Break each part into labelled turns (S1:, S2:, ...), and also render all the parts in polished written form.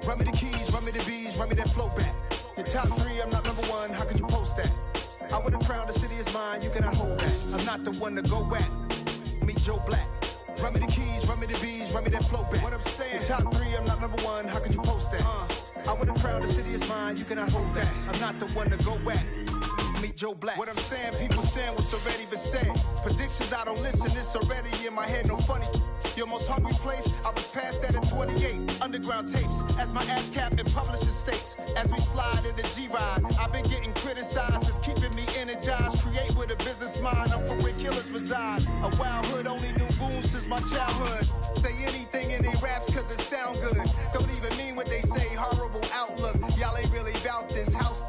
S1: Run me the keys, run me the bees, run me that flow back. Your top 3, I'm not number 1, how could you post that? I would have crowned the city is mine, you cannot hold that. I'm not the one to go at. Meet Joe Black. Run me the keys, run me the bees, run me that flow back. What I'm saying, your top 3, I'm not number 1, how could you post that? I would have crowned the city is mine, you cannot hold that. I'm not the one to go at. Meet Joe Black. What I'm saying, people saying what's already been said. Predictions, I don't listen, it's already in my head, no funny. Your most hungry place, I was past that at 28. Underground tapes, as my ass cap in publishing states. As we slide in the G-Ride, I've been getting criticized, it's keeping me energized. Create with a business mind, I'm from where killers reside. A wild hood, only knew goons since my childhood. Say anything in they raps cause it sound good. Don't even mean what they say, horrible outlook. Y'all ain't really about this house.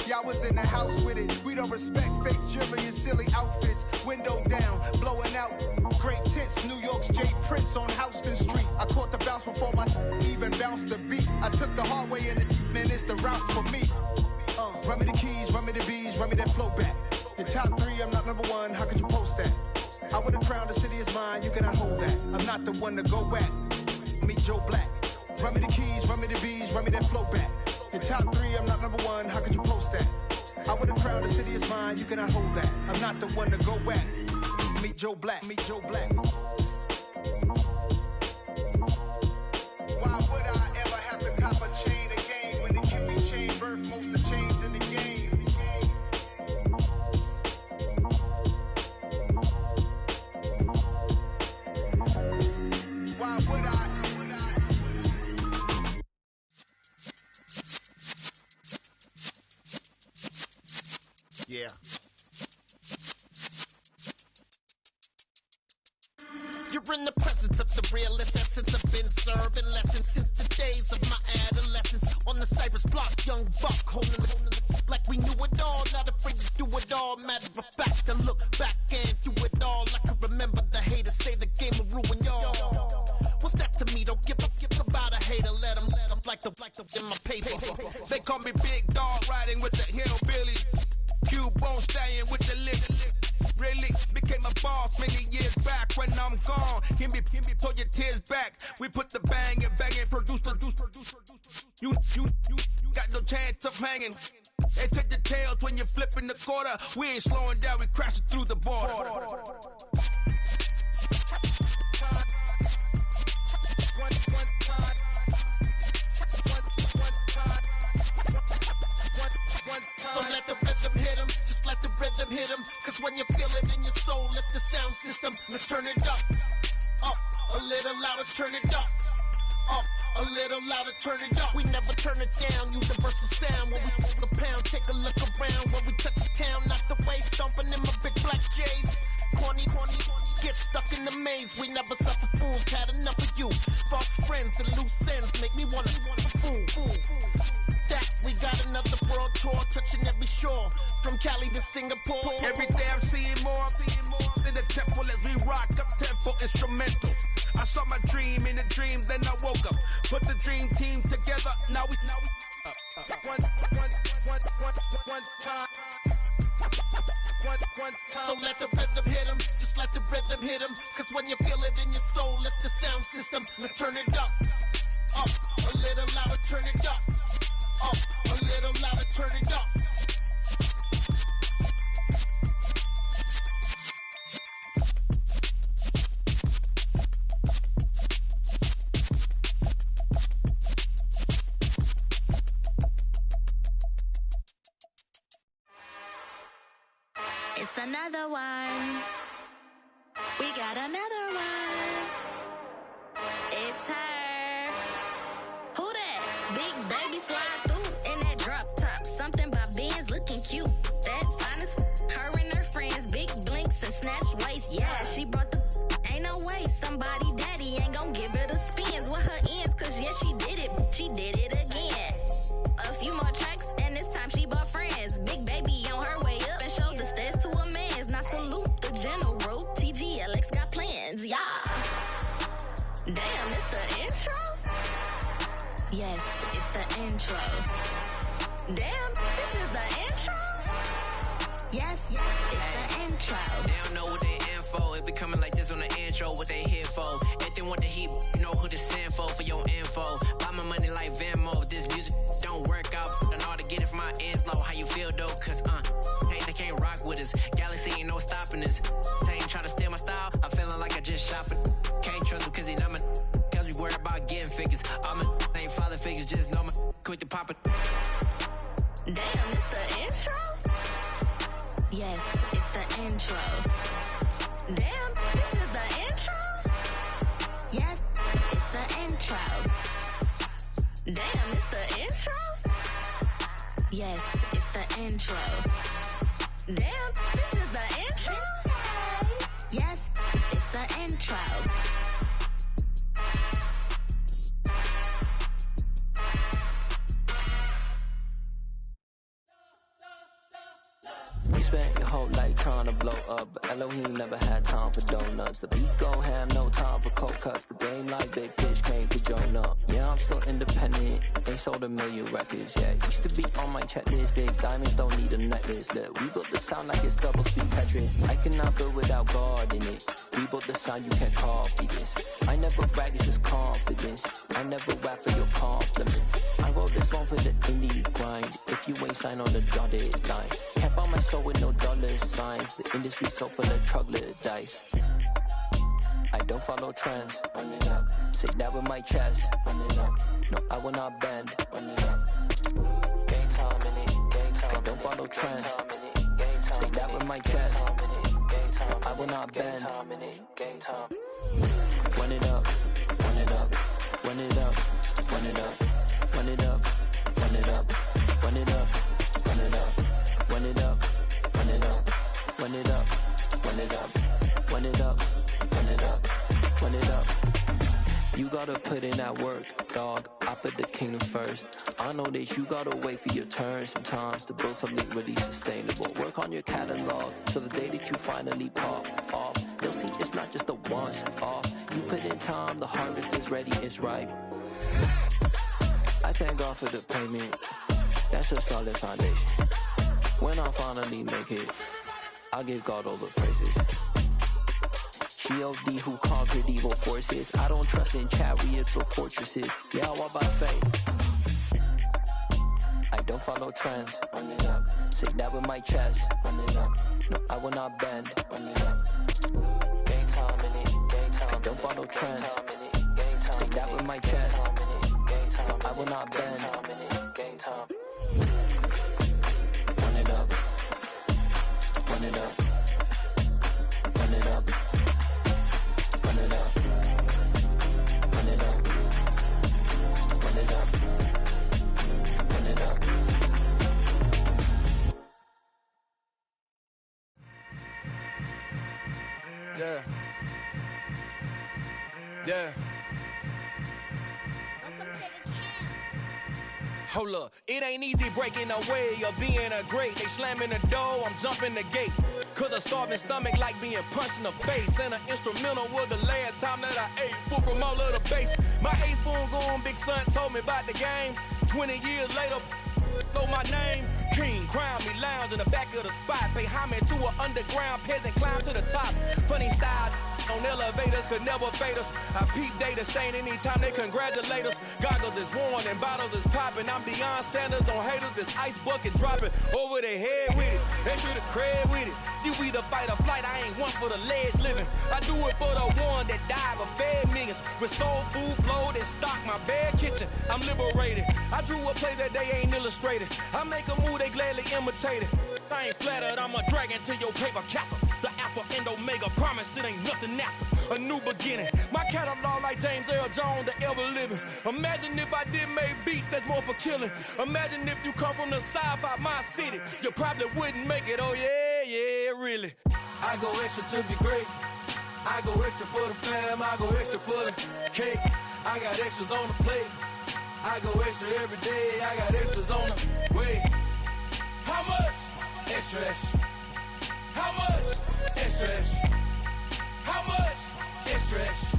S1: Y'all was in the house with it. We don't respect fake jewelry and silly outfits. Window down, blowing out great tits. New York's J. Prince on Houston Street. I caught the bounce before my even bounced the beat. I took the hard way in it, man, it's the route for me. Run me the keys, run me the bees, run me that flow back. Your top 3, I'm not number 1, how could you post that? I would have crowned the city is mine, you cannot hold that. I'm not the one to go at. Meet Joe Black. Run me the keys, run me the bees, run me that flow back. Your top 3, I'm not number 1, how could you post that? I would have crowned the city is mine, you cannot hold that. I'm not the one to go at. Meet Joe Black, meet Joe Black. Why would I ever have to cop a chain again when the QB chain birthed most of the chains in the game? Why would I? Yeah.
S2: You're in the presence of the realest essence. I've been serving lessons since the days of my adolescence. On the Cypress block, young buck holding the like we knew it all. Not afraid to do it all. Matter of fact, to look back and do it all. I can remember the haters say the game will ruin y'all. What's that to me? Don't give about a hater. Let them like the in my paper.
S3: They call me Big Dog, riding with the hillbillies. Q-Bone stallion with the lip. Really became a boss many years back. When I'm gone, can be pull your tears back. We put the bang and produce. You got no chance of hanging. They take the tails when you're flipping the quarter. We ain't slowing down, we crashing through the border.
S2: So let the rhythm hit him, just let the rhythm hit him. Cause when you feel it in your soul, lift the sound system. Let's turn it up, a little louder, turn it up. A little louder, turn it up. We never turn it down, universal sound. When we move the pound, take a look around. When we touch the town, not the way, stomping in my big black J's. Corny, get stuck in the maze. We never suffer fools, had enough of you. False friends and loose ends make me wanna fool. That we got another world tour, touching every shore, from Cali to Singapore.
S3: Every day I'm seeing more in the temple as we rock up tempo instrumentals. I saw my dream in a dream, then I woke up. Put the dream team together, now we one time.
S2: So let the rhythm hit him, just let the rhythm hit him. Cause when you feel it in your soul, lift the sound system. Let's turn it up, a little louder, turn it up. A little louder, turn it up.
S4: It's another one. We got another one. It's her. Who that? Big baby slide through in that drop top. Something by Benz looking cute. That's honest. Her and her friends, big blinks and snatch waist. Yeah, she brought the. Ain't no way somebody daddy ain't gon' give her the spins with her ends. Cause yeah, she did it. She did it again. A few more tracks and this time she bought friends. Big baby on her way up and showed the stairs to a man's. Now salute the general. TGLX got plans. Yeah. Damn, it's the intro? Yes, it's the intro. Damn, this is the intro? Yes, it's the intro.
S5: They don't know what they in for. If we coming like this on the intro, what they here for? If they want the heat, you know who to send for your info. Buy my money like Venmo. Quit the pop it.
S4: Damn, it's the intro? Yes, it's the intro. Damn, this is the intro? Yes, it's the intro. Damn, it's the intro? Yes, it's the intro. Damn, this is the intro? Yes, it's the intro.
S6: You spent your whole life trying to blow up, but Elohim never had time for donuts. The beat go ham, no time for cold cuts. The game like big bitch came to join up. Yeah, I'm still independent, ain't sold a million records yet. Used to be on my checklist, big diamonds don't need a necklace. Look, we built the sound like it's double speed Tetris. I cannot build without God in it. We built the sound, you can't copy this. I never brag, it's just confidence. I never rap for your compliments. I wrote this one for the indie grind. If you ain't signed on the dotted line, can't buy my soul with no dollar signs. The industry so full of troglodytes. I don't follow trends. Run it up. Say that with my chest. Run it up. No, I will not bend. Run it up. Game time in it. Game time. I don't follow trends. Say that with my chest. No, I will not bend. Game time. Run it up. Run it up. Run it up. Run it up. Run it up. Run it up. Run it up. Run it up. Run it up. Run it up. Run it up. Run it up. Run it up. Run it up. Run it up. You gotta put in that work, dog. I put the kingdom first. I know that you gotta wait for your turn sometimes to build something really sustainable. Work on your catalog so the day that you finally pop off, you'll see it's not just a once off. You put in time, the harvest is ready, it's ripe. I thank God for the payment. That's a solid foundation. When I finally make it, I'll give God all the praises. G.O.D. who conquered evil forces. I don't trust in chariots or fortresses. Yeah, I walk by faith. I don't follow trends. Run it up. Say that with my chest. Run it up. No, I will not bend. Run it up. Game time in it. Game time. I don't follow trends. Say that with my chest. No, I will not bend. Game time. Run it up. Run it up. Run it up. Run it up. Run it up. Run it up. Run it up.
S3: Yeah. Yeah. Hold up, it ain't easy breaking away or being a great. They slamming the door, I'm jumping the gate. Cause a starving stomach like being punched in the face. And an instrumental was the last time that I ate food from all of the bass. My A-spoon going, big son told me about the game. 20 years later, know my name. King, crown me, lounge in the back of the spot. Pay homage to an underground peasant, climb to the top. Funny style on elevators could never fade us. I peep data stain anytime they congratulate us. Goggles is worn and bottles is popping. I'm Deion Sanders on haters, this ice bucket dropping over their head with it. Extra the cred with it. You either fight or flight, I ain't one for the ledge living. I do it for the one that died but fed millions. With soul food flowed and stocked my bare kitchen. I'm liberated. I drew a play that they ain't illustrated. I make a move, they gladly imitate it. I ain't flattered, I'm a dragon to your paper castle. The Alpha and Omega, promise it ain't nothing after. A new beginning. My catalog like James Earl Jones, the ever living. Imagine if I did make beats that's more for killing. Imagine if you come from the south out my city. You probably wouldn't make it, oh yeah, yeah, really. I go extra to be great. I go extra for the fam, I go extra for the cake. I got extras on the plate. I go extra every day, I got extras on the way. How much? Extra, extra. How much? Extra, extra. How much? Extra, extra.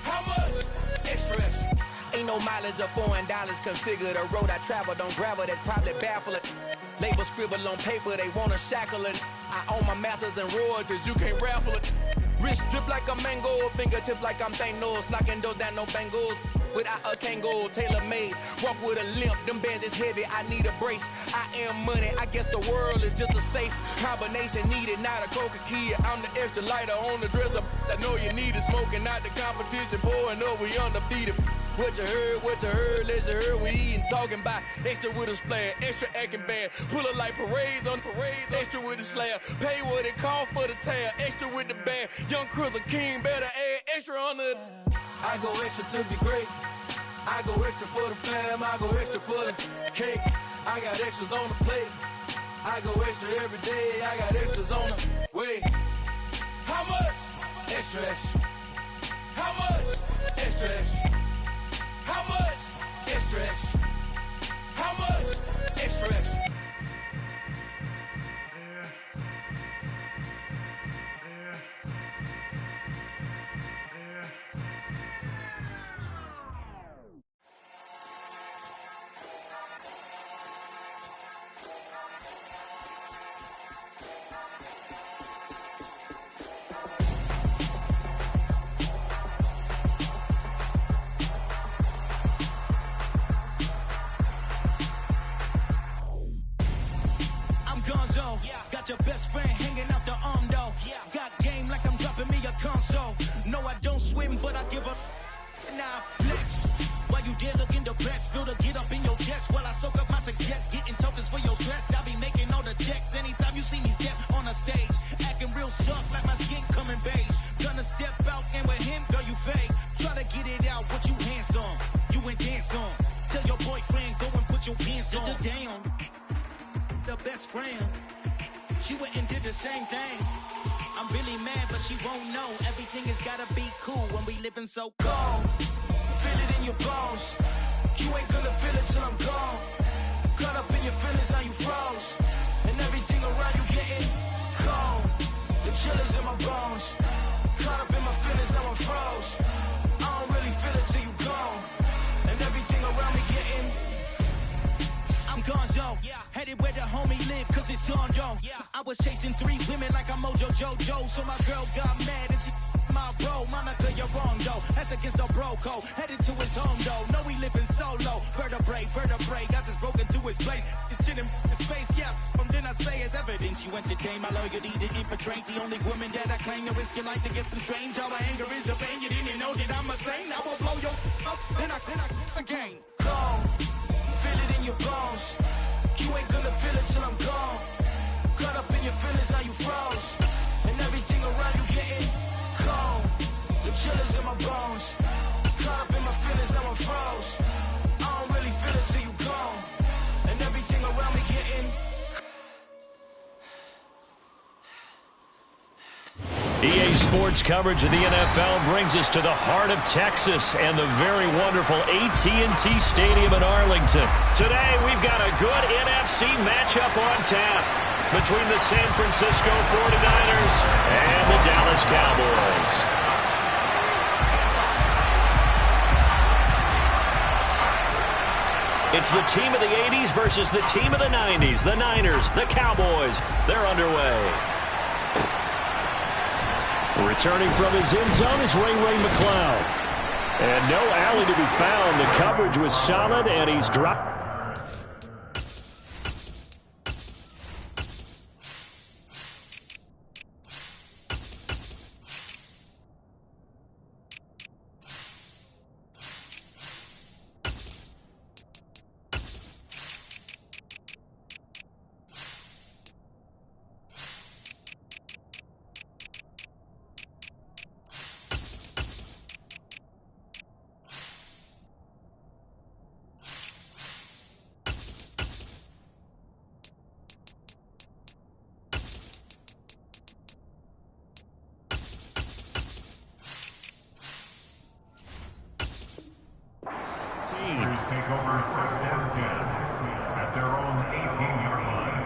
S3: How much? Extra, extra. Ain't no mileage of $4 configure the road I travel. Don't gravel that probably baffle it. Label scribble on paper, they wanna shackle it. I own my masters and royalties, you can't raffle it. Wrist drip like a mango, fingertips like I'm Thanos. Knocking those down, no bangles. Without a Kango, tailor-made. Walk with a limp, them bands is heavy, I need a brace. I am money, I guess the world is just a safe combination needed, not a coca-key. I'm the extra lighter on the dresser. I know you need it, smoking out the competition, pouring up, we undefeated.
S7: What you heard, let's hear. We eating, talking about extra with a splash, extra acting bad. Pull it like parades on parades, extra with the slab. Pay what it cost for the tab, extra with the bag. Young Chris, a king, better add extra on the. I go extra to be great. I go extra for the fam, I go extra for the cake. I got extras on the plate. I go extra every day, I got extras on the way. How much? Extra, extra. How much? Extra, extra. How much? Extra, extra. How much? Extra, extra.
S8: Got your best friend hanging out the arm though. Got game like I'm dropping me a console. No, I don't swim, but I give a and I flex. While you there looking depressed, feel the get up in your chest while I soak up my success, getting tokens for your stress. I be making all the checks anytime you see me step on a stage, acting real soft like my skin coming beige. Gonna step out and with him, girl, you fake. Try to get it out, what you handsome, you ain't dance on. Tell your boyfriend go and put your pants on. Down, the best friend. She went and did the same thing. I'm really mad, but she won't know. Everything has gotta be cool when we living so cold. Feel it in your bones. You ain't gonna feel it till I'm gone. Caught up in your feelings, now you froze. And everything around you getting cold. The chill is in my bones. Caught up in my feelings, now I'm froze. I don't really feel it till you gone. And everything around me getting I'm gonzo, headed where the homie live, cause it's on though. I was chasing 3 women like I'm Mojo Jojo, so my girl got mad and she my bro. Monica, you're wrong though, that's against our bro code. Headed to his home though, no we living solo. Vertebrae, got this broken to his place. It's shit in space, from then I say it's evidence. You entertain my loyalty to infiltrate. The only woman that I claim to risk your life to get some strange. All my anger is a pain, you didn't know that I'm a saint. I will blow your up, then I again. Go. Feel it in your bones. You ain't gonna feel it till I'm gone. Caught up in your feelings, now you froze. And everything around you getting cold. The chill is in my bones. Caught up in my feelings, now I'm froze. I don't really feel it till you gone. And everything around me getting
S9: EA Sports coverage of the NFL brings us to the heart of Texas and the very wonderful AT&T Stadium in Arlington. Today, we've got a good NFC matchup on tap between the San Francisco 49ers and the Dallas Cowboys. It's the team of the 80s versus the team of the 90s. The Niners, the Cowboys, they're underway. Returning from his end zone is Ray McCloud. And no alley to be found. The coverage was solid, and he's dropped.
S10: Take over first and 10 at their own 18-yard line.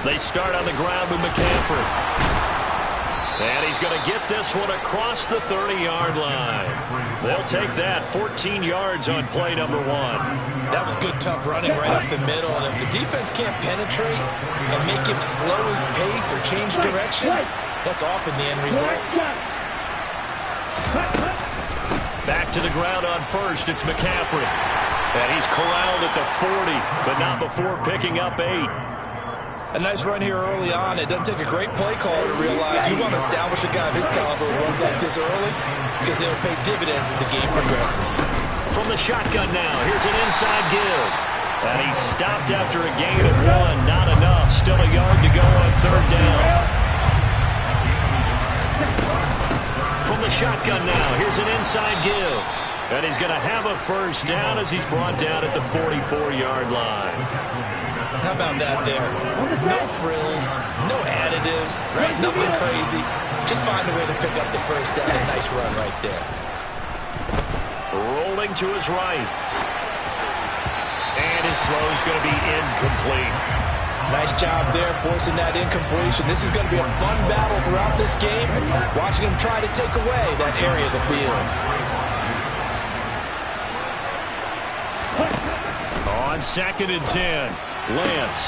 S9: They start on the ground with McCaffrey. And he's going to get this one across the 30-yard line. They'll take that 14 yards on play number 1.
S11: That was good, tough running right up the middle. And if the defense can't penetrate and make him slow his pace or change direction, that's often the end result.
S9: Back to the ground on first. It's McCaffrey. And he's corralled at the 40, but not before picking up 8.
S11: A nice run here early on. It doesn't take a great play caller to realize you want to establish a guy of his caliber who runs like this early because they'll pay dividends as the game progresses.
S9: From the shotgun now, here's an inside give. And he's stopped after a gain of 1. Not enough. Still a yard to go on 3rd down. From the shotgun now, here's an inside give. And he's going to have a 1st down as he's brought down at the 44-yard line.
S11: How about that there? No frills, no additives, right? Nothing crazy. Just find a way to pick up the 1st down. A nice run right there.
S9: Rolling to his right. And his throw is going to be incomplete.
S11: Nice job there forcing that incompletion. This is going to be a fun battle throughout this game. Watching him try to take away that area of the field.
S9: On 2nd and 10, Lance.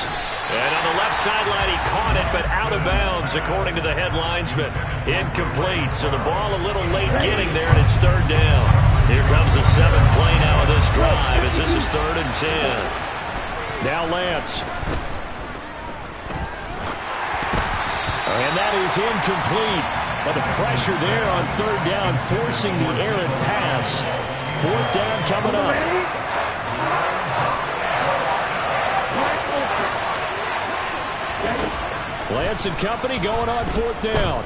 S9: And on the left sideline, he caught it, but out of bounds, according to the head linesman. Incomplete, so the ball a little late getting there, and it's 3rd down. Here comes the 7th play now of this drive, as this is 3rd and 10. Now Lance. And that is incomplete. But the pressure there on 3rd down, forcing the errant pass. 4th down coming up. Lance and company going on 4th down.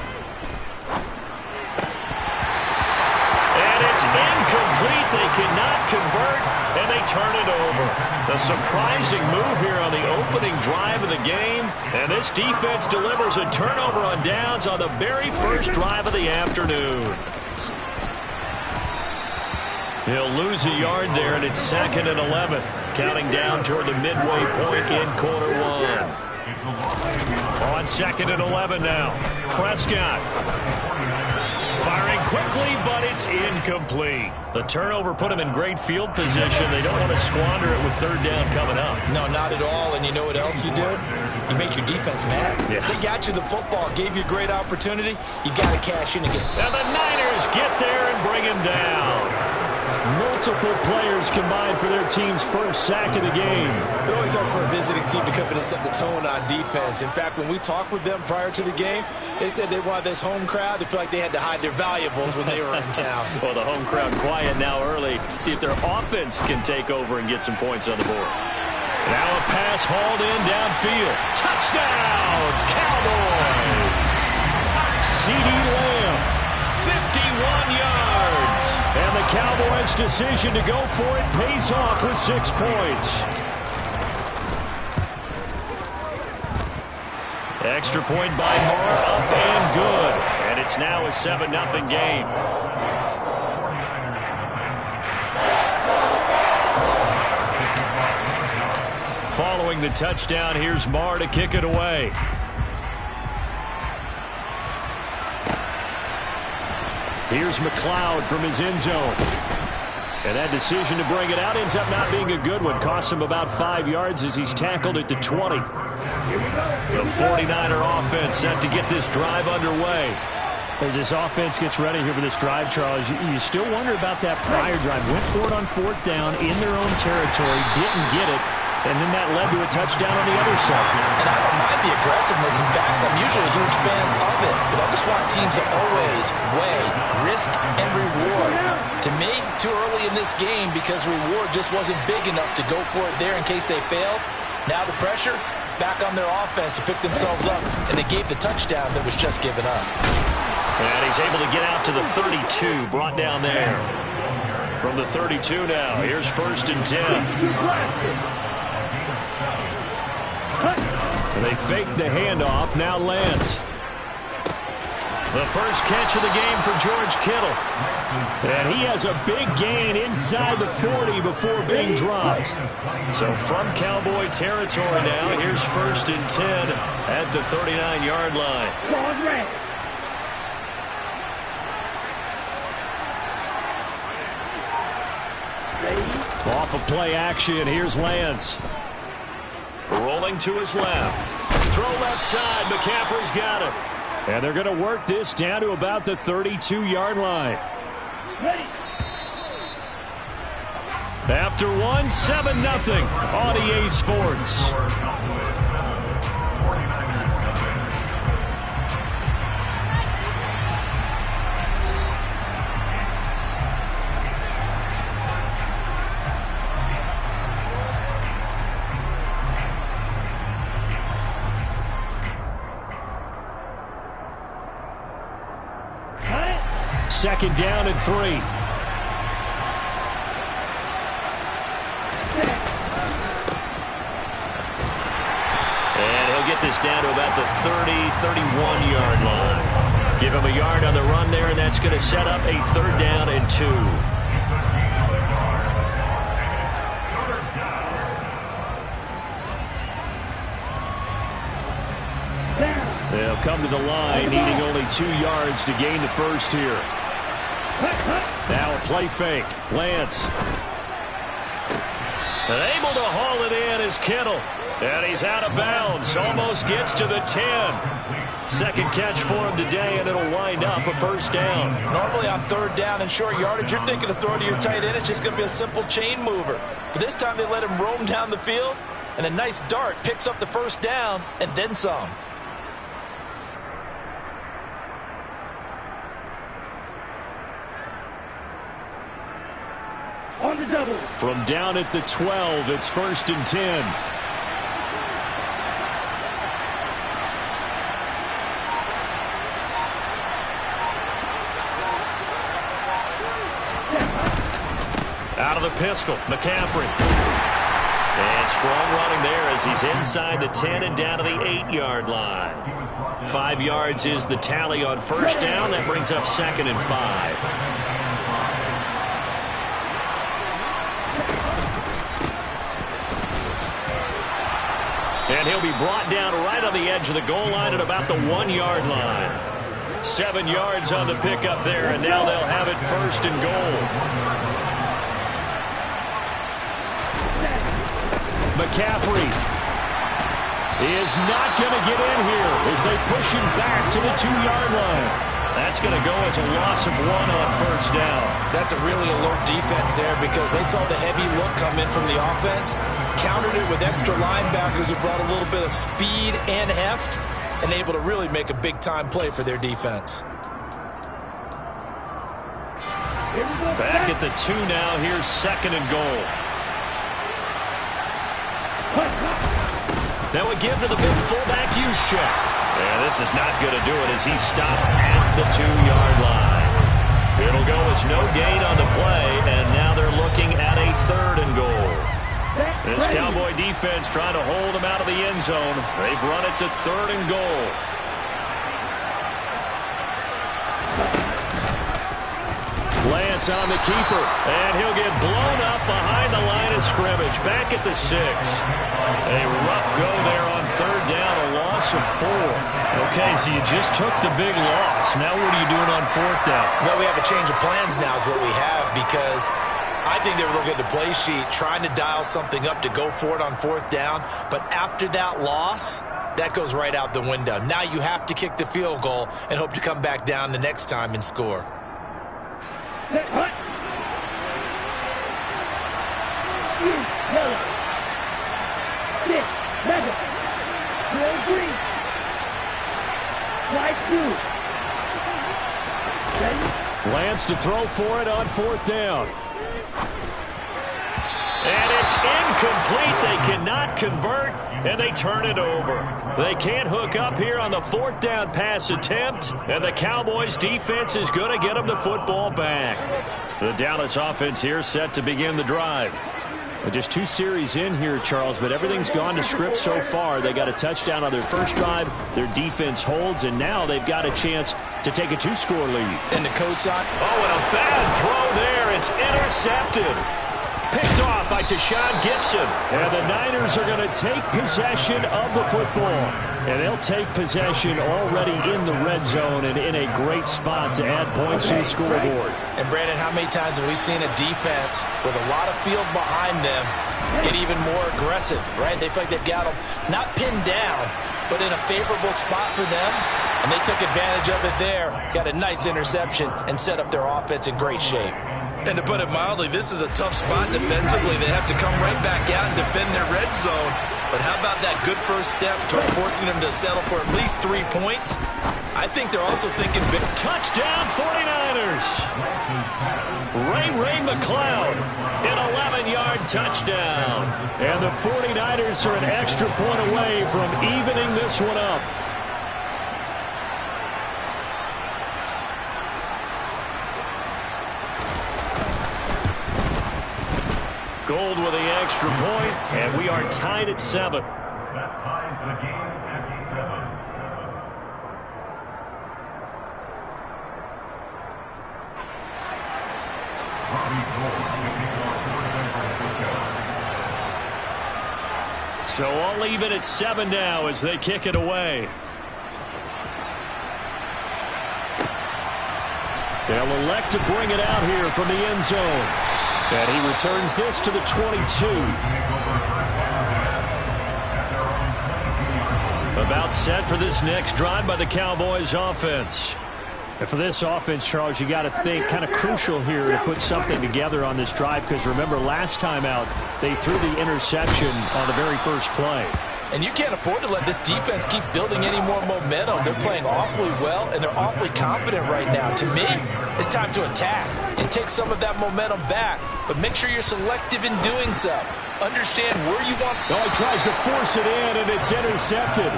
S9: And it's incomplete. They cannot convert, and they turn it over. A surprising move here on the opening drive of the game, and this defense delivers a turnover on downs on the very first drive of the afternoon. He'll lose a yard there, and it's 2nd and 11, counting down toward the midway point in quarter 1. On 2nd and 11 now. Prescott. Firing quickly, but it's incomplete. The turnover put him in great field position. They don't want to squander it with 3rd down coming up.
S11: No, not at all. And you know what else you do? You make your defense mad.
S9: Yeah.
S11: They got you the football, gave you a great opportunity. You got to cash in against.
S9: And the Niners get there and bring him down. Multiple players combined for their team's first sack of the game.
S11: It always helps for a visiting team to come in and set the tone on defense. In fact, when we talked with them prior to the game, they said they wanted this home crowd to feel like they had to hide their valuables when they were in town.
S9: Well, the home crowd quiet now early. See if their offense can take over and get some points on the board. Now a pass hauled in downfield. Touchdown, Cowboys! CeeDee Lamb, 51 yards. And the Cowboys' decision to go for it pays off with 6 points. Extra point by Moore, up and good. And it's now a 7-0 game. Following the touchdown, here's Moore to kick it away. Here's McLeod from his end zone. And that decision to bring it out ends up not being a good one. Costs him about 5 yards as he's tackled at the 20. The 49er offense set to get this drive underway. As this offense gets ready here for this drive, Charles, you still wonder about that prior drive. Went for it on 4th down in their own territory, didn't get it, and then that led to a touchdown on the other side.
S11: And I don't mind the aggressiveness. In fact, I'm usually a huge fan of it. But I just want teams to always weigh risk and reward. To me, too early in this game because reward just wasn't big enough to go for it there in case they failed. Now the pressure back on their offense to pick themselves up, and they gave the touchdown that was just given up.
S9: And he's able to get out to the 32, brought down there. From the 32 now, here's 1st and 10. And they fake the handoff. Now Lance. The first catch of the game for George Kittle. And he has a big gain inside the 40 before being dropped. So from Cowboy territory now, here's 1st and 10 at the 39-yard line. Off of play action, here's Lance. Rolling to his left. Throw left side. McCaffrey's got it. And they're going to work this down to about the 32-yard line. After one, 7-0 on EA Sports. Second down and 3. And he'll get this down to about the 31-yard line. Give him a yard on the run there, and that's going to set up a third down and 2. They'll come to the line, needing only 2 yards to gain the first here. Now a play fake. Lance. And able to haul it in is Kittle. And he's out of bounds. Almost gets to the 10. Second catch for him today, and it'll wind up a first down.
S11: Normally on third down and short yardage, you're thinking of throwing to your tight end. It's just going to be a simple chain mover. But this time they let him roam down the field, and a nice dart picks up the first down and then some.
S12: On the double.
S9: From down at the 12, it's 1st and 10. Out of the pistol, McCaffrey. And strong running there as he's inside the 10 and down to the 8-yard line. 5 yards is the tally on first down. That brings up 2nd and 5. And he'll be brought down right on the edge of the goal line at about the 1-yard line. 7 yards on the pickup there, and now they'll have it 1st and goal. McCaffrey is not going to get in here as they push him back to the 2-yard line. That's going to go as a loss of 1 on first down.
S11: That's a really alert defense there because they saw the heavy look come in from the offense, countered it with extra linebackers who brought a little bit of speed and heft, and able to really make a big-time play for their defense.
S9: Back at the 2 now. Here's 2nd and goal. That would give to the big fullback use check. And this is not going to do it as he's stopped at the 2-yard line. It'll go as no gain on the play, and now they're looking at a 3rd and goal. This Cowboy defense trying to hold him out of the end zone. They've run it to 3rd and goal. Lance on the keeper, and he'll get blown up behind the line of scrimmage. Back at the 6. A rough go there on 3rd down, a loss of 4. Okay, so you just took the big loss. Now what are you doing on 4th down?
S11: Well, we have a change of plans now is what we have, because I think they were looking at the play sheet, trying to dial something up to go for it on 4th down. But after that loss, that goes right out the window. Now you have to kick the field goal and hope to come back down the next time and score.
S9: Lance to throw for it on 4th down. And it's incomplete. They cannot convert, and they turn it over. They can't hook up here on the 4th down pass attempt, and the Cowboys defense is going to get them the football back. The Dallas offense here set to begin the drive. Just 2 series in here, Charles, but everything's gone to script so far. They got a touchdown on their first drive. Their defense holds, and now they've got a chance to take a 2-score lead.
S11: And the cosign.
S9: Oh, and a bad throw there. It's intercepted. Picked off by Tashawn Gibson. And the Niners are going to take possession of the football. And they'll take possession already in the red zone and in a great spot to add points to the scoreboard.
S11: And, Brandon, how many times have we seen a defense with a lot of field behind them get even more aggressive, right? They feel like they've got them not pinned down, but in a favorable spot for them. And they took advantage of it there, got a nice interception, and set up their offense in great shape. And to put it mildly, this is a tough spot defensively. They have to come right back out and defend their red zone. But how about that good first step toward forcing them to settle for at least 3 points? I think they're also thinking big.
S9: Touchdown 49ers. Ray McLeod, an 11-yard touchdown. And the 49ers are an extra point away from evening this one up. Gold with the extra point, and we are tied at 7.
S10: That ties the game at 7.
S9: So all even at 7 now as they kick it away. They'll elect to bring it out here from the end zone. And he returns this to the 22. About set for this next drive by the Cowboys offense. And for this offense, Charles, you got to think kind of crucial here to put something together on this drive, because remember last time out they threw the interception on the very first play.
S11: And you can't afford to let this defense keep building any more momentum. They're playing awfully well, and they're awfully confident right now. To me, it's time to attack and take some of that momentum back. But make sure you're selective in doing so. Understand where you want.
S9: Oh, he tries to force it in, and it's intercepted.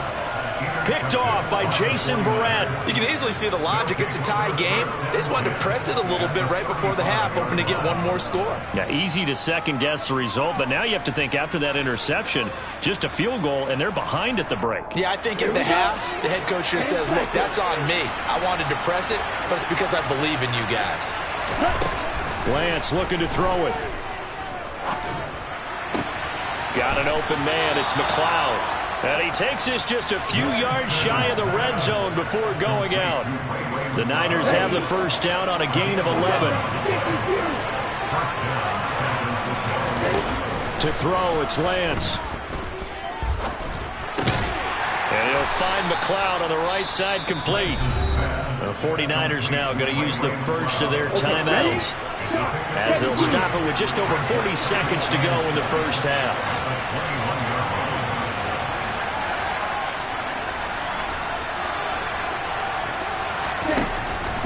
S9: Picked off by Jason Verrett.
S11: You can easily see the logic. It's a tie game. They just wanted to press it a little bit right before the half, hoping to get one more score.
S9: Yeah, easy to second-guess the result, but now you have to think after that interception, just a field goal, and they're behind at the break.
S11: Yeah, I think at the half, the head coach just says, look, that's on me. I wanted to press it, but it's because I believe in you guys.
S9: Lance looking to throw it. Got an open man. It's McLeod. And he takes this just a few yards shy of the red zone before going out. The Niners have the first down on a gain of 11. To throw, it's Lance. And he'll find McLeod on the right side complete. The 49ers now going to use the first of their timeouts, as they'll stop it with just over 40 seconds to go in the first half.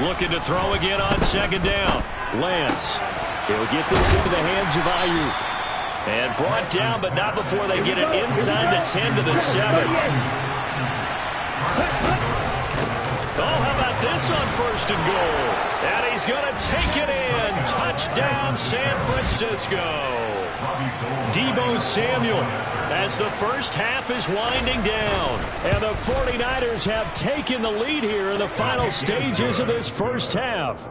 S9: Looking to throw again on second down. Lance. He'll get this into the hands of Ayuk. And brought down, but not before they get it inside the 10 to the 7. Oh, how about this on first and goal? And he's going to take it in. Touchdown, San Francisco. Deebo Samuel, as the first half is winding down. And the 49ers have taken the lead here in the final stages of this first half.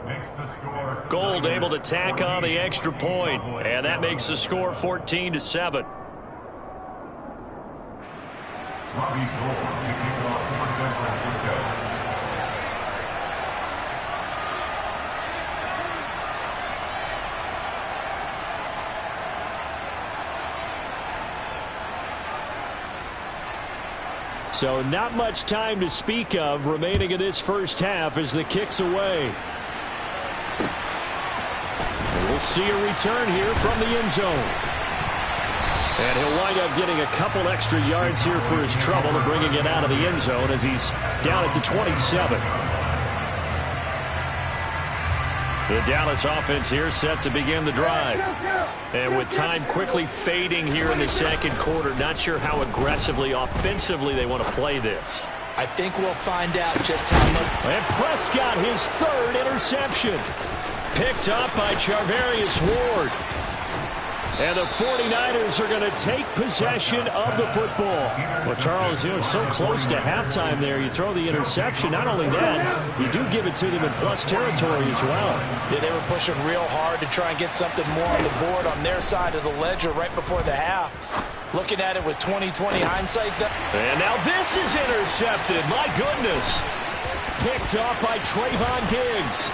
S9: Gold able to tack on the extra point, and that makes the score 14-7. So not much time to speak of remaining in this first half as the kick's away. And we'll see a return here from the end zone. And he'll wind up getting a couple extra yards here for his trouble and bringing it out of the end zone as he's down at the 27. The Dallas offense here set to begin the drive. And with time quickly fading here in the second quarter, not sure how aggressively, offensively they want to play this.
S11: I think we'll find out just how much.
S9: And Prescott, his third interception. Picked up by Charvarius Ward. And the 49ers are going to take possession of the football. Well, Charles, so close to halftime there. You throw the interception. Not only that, you do give it to them in plus territory as well.
S11: Yeah, they were pushing real hard to try and get something more on the board on their side of the ledger right before the half. Looking at it with 20/20 hindsight.
S9: And now this is intercepted. My goodness. Picked off by Trayvon Diggs.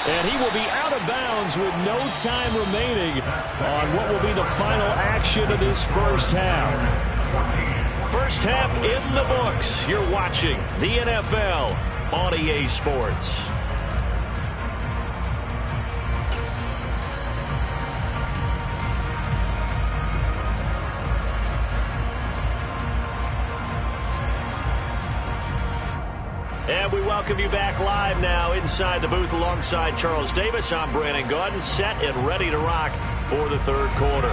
S9: And he will be out of bounds with no time remaining on what will be the final action of this first half. First half in the books. You're watching the NFL on EA Sports. And we welcome you back live now inside the booth alongside Charles Davis. I'm Brandon Gaudin, set and ready to rock for the third quarter.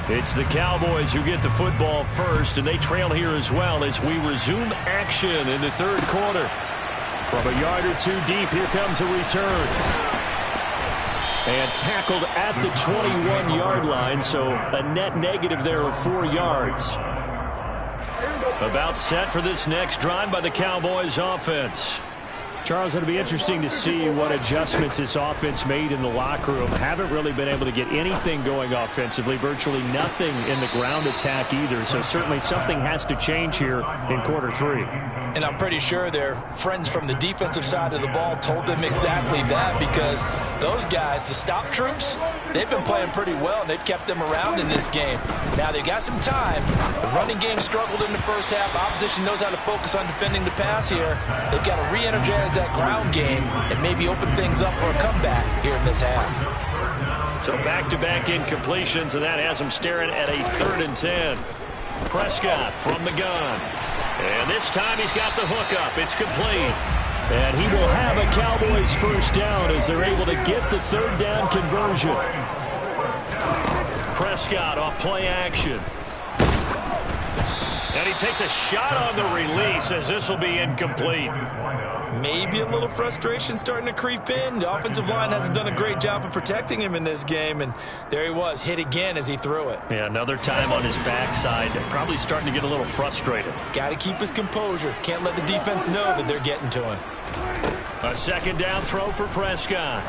S9: It's the Cowboys who get the football first, and they trail here as well as we resume action in the third quarter. From a yard or two deep, here comes a return. And tackled at the 21-yard line, so a net negative there of 4 yards. About set for this next drive by the Cowboys offense.
S12: Charles, it'll be interesting to see what adjustments this offense made in the locker room. Haven't really been able to get anything going offensively, virtually nothing in the ground attack either. So certainly something has to change here in quarter 3.
S11: And I'm pretty sure their friends from the defensive side of the ball told them exactly that, because those guys, the stop troops, they've been playing pretty well, and they've kept them around in this game. Now, they've got some time. The running game struggled in the first half. Opposition knows how to focus on defending the pass here. They've got to re-energize that ground game and maybe open things up for a comeback here in this half.
S9: So back-to-back incompletions, and that has them staring at a 3rd and 10. Prescott from the gun. And this time he's got the hook up. It's complete.
S12: And he will have a Cowboys first down as they're able to get the 3rd down conversion.
S9: Prescott off play action. And he takes a shot on the release as this will be incomplete.
S11: Maybe a little frustration starting to creep in. The offensive line hasn't done a great job of protecting him in this game, and there he was, hit again as he threw it.
S9: Yeah, another time on his backside. Probably starting to get a little frustrated.
S11: Got to keep his composure. Can't let the defense know that they're getting to him.
S9: A 2nd down throw for Prescott.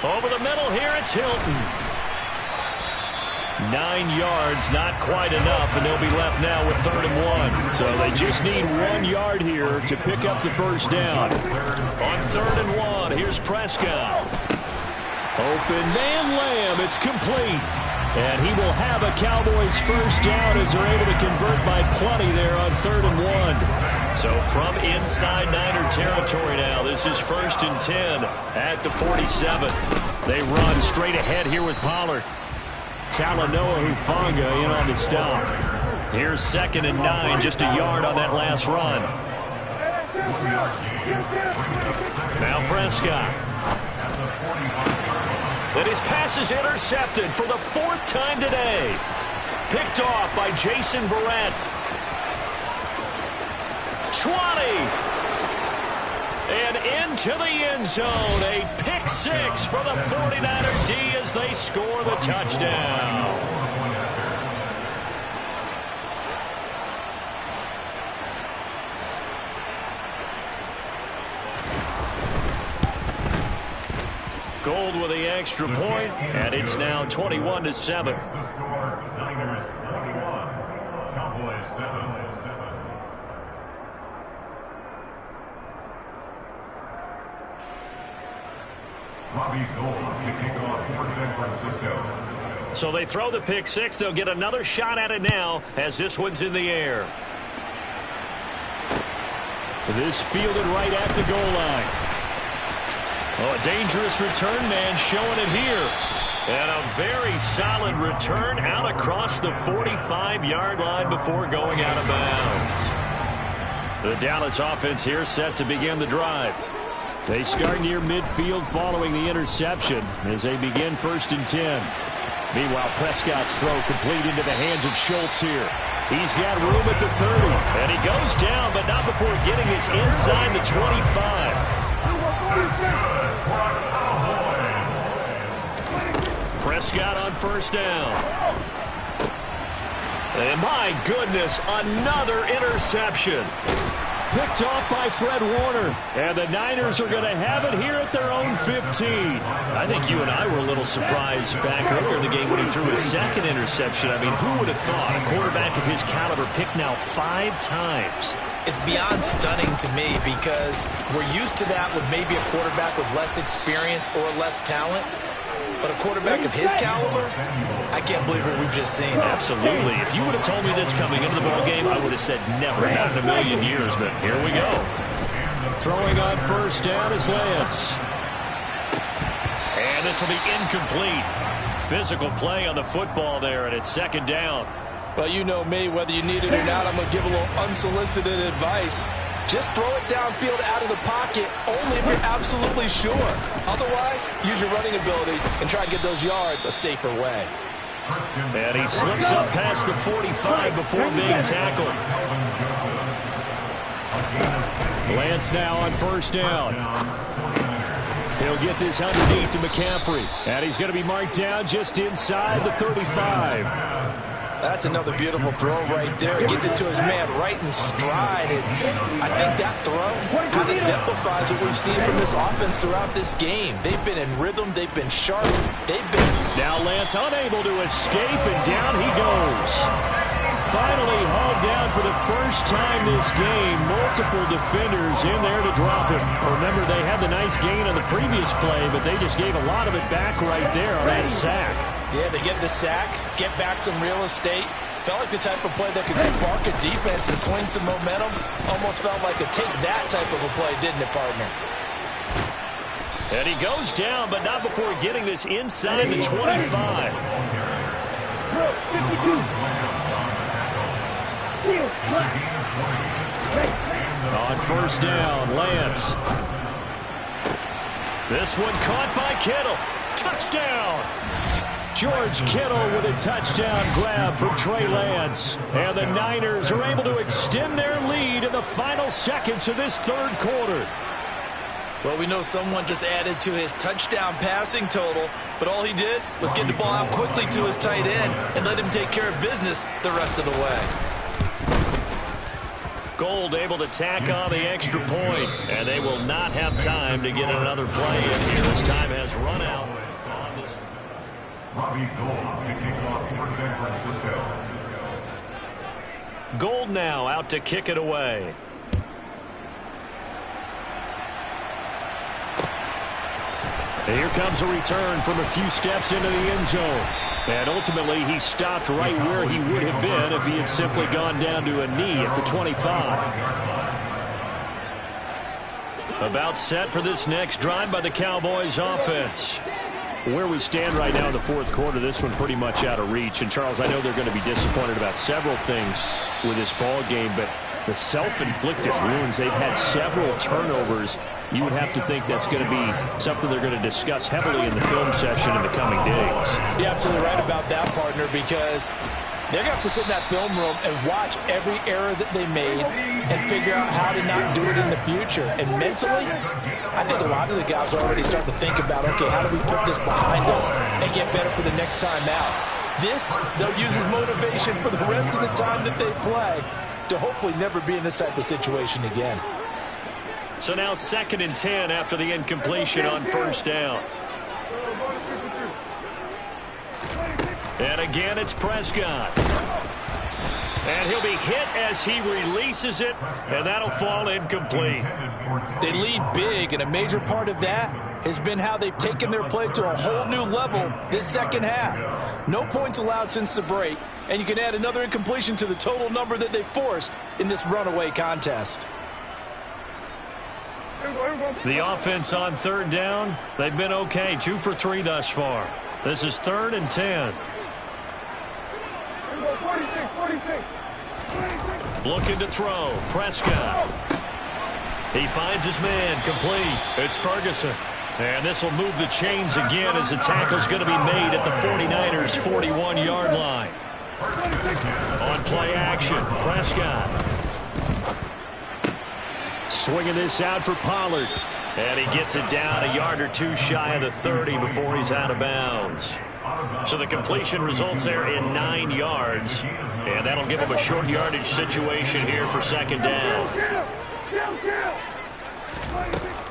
S9: Over the middle here, it's Hilton. 9 yards, not quite enough, and they'll be left now with 3rd and 1.
S12: So they just need 1 yard here to pick up the first down.
S9: On 3rd and 1, here's Prescott.
S12: Open man Lamb, it's complete. And he will have a Cowboys first down as they're able to convert by plenty there on 3rd and 1.
S9: So from inside Niner territory now, this is 1st and 10 at the 47. They run straight ahead here with Pollard.
S12: Talanoa Hufanga in on the stop.
S9: Here's 2nd and 9, just a yard on that last run. Now Prescott. And his pass is intercepted for the 4th time today. Picked off by Jason Verrett. 20. And into the end zone. A pick 6 for the 49er D as they score the touchdown. Gold with the extra point, and it's now 21-7.
S10: Niners 21, Cowboys 7. Robbie Gould kicking off for San Francisco.
S9: So they throw the pick 6. They'll get another shot at it now as this one's in the air.
S12: This fielded right at the goal line.
S9: Oh, a dangerous return man showing it here. And a very solid return out across the 45-yard line before going out of bounds. The Dallas offense here set to begin the drive.
S12: They start near midfield following the interception as they begin 1st and 10. Meanwhile, Prescott's throw complete into the hands of Schultz here. He's got room at the 30.
S9: And he goes down, but not before getting his inside the 25. Prescott on 1st down. And my goodness, another interception.
S12: Picked off by Fred Warner. And the Niners are going to have it here at their own 15.
S9: I think you and I were a little surprised back earlier in the game when he threw his 2nd interception. I mean, who would have thought a quarterback of his caliber picked now 5 times?
S11: It's beyond stunning to me because we're used to that with maybe a quarterback with less experience or less talent. But a quarterback of his caliber, I can't believe what we've just seen.
S9: Absolutely. If you would have told me this coming into the ballgame, I would have said never, not in a million years. But here we go.
S12: Throwing on first down is Lance.
S9: And this will be incomplete. Physical play on the football there, and it's second down.
S11: Well, you know me, whether you need it or not, I'm going to give a little unsolicited advice. Just throw it downfield out of the pocket, only if you're absolutely sure. Otherwise, use your running ability and try to get those yards a safer way.
S9: And he slips up past the 45 before being tackled.
S12: Lance now on first down. He'll get this underneath to McCaffrey. And he's going to be marked down just inside the 35.
S11: That's another beautiful throw right there. Gets it to his man right in stride. And I think that throw kind of exemplifies what we've seen from this offense throughout this game. They've been in rhythm. They've been sharp. They've been...
S12: Now Lance unable to escape, and down he goes. Finally hauled down for the first time this game. Multiple defenders in there to drop him. Remember, they had the nice gain on the previous play, but they just gave a lot of it back right there on that sack.
S11: Yeah, they get the sack, get back some real estate. Felt like the type of play that could spark a defense and swing some momentum. Almost felt like a take that type of a play, didn't it, partner?
S9: And he goes down, but not before getting this inside the 25.
S12: On first down, Lance.
S9: This one caught by Kittle. Touchdown!
S12: George Kittle with a touchdown grab for Trey Lance. And the Niners are able to extend their lead in the final seconds of this third quarter.
S11: Well, we know someone just added to his touchdown passing total, but all he did was get the ball out quickly to his tight end and let him take care of business the rest of the way.
S9: Gold able to tack on the extra point, and they will not have time to get another play in here as time has run out. Gold now out to kick it away.
S12: And here comes a return from a few steps into the end zone. And ultimately, he stopped right where he would have been if he had simply gone down to a knee at the 25.
S9: About set for this next drive by the Cowboys offense.
S12: Where we stand right now in the fourth quarter, this one pretty much out of reach. And, Charles, I know they're going to be disappointed about several things with this ball game, but the self-inflicted wounds, they've had several turnovers. You would have to think that's going to be something they're going to discuss heavily in the film session in the coming days.
S11: You're absolutely right about that, partner, because they're going to have to sit in that film room and watch every error that they made and figure out how to not do it in the future. And mentally, I think a lot of the guys are already starting to think about, okay, how do we put this behind us and get better for the next time out? This, they'll use as motivation for the rest of the time that they play to hopefully never be in this type of situation again.
S9: So now 2nd and 10 after the incompletion on first down. And again, it's Prescott. And he'll be hit as he releases it, and that'll fall incomplete.
S11: They lead big, and a major part of that has been how they've taken their play to a whole new level this second half. No points allowed since the break, and you can add another incompletion to the total number that they forced in this runaway contest.
S9: The offense on third down, they've been okay. 2 for 3 thus far. This is 3rd and 10. Looking to throw. Prescott. He finds his man. Complete. It's Ferguson. And this will move the chains again as the tackle's going to be made at the 49ers' 41-yard line. On play action, Prescott.
S12: Swinging this out for Pollard.
S9: And he gets it down a yard or two shy of the 30 before he's out of bounds. So the completion results there in 9 yards. And that'll give him a short yardage situation here for second down.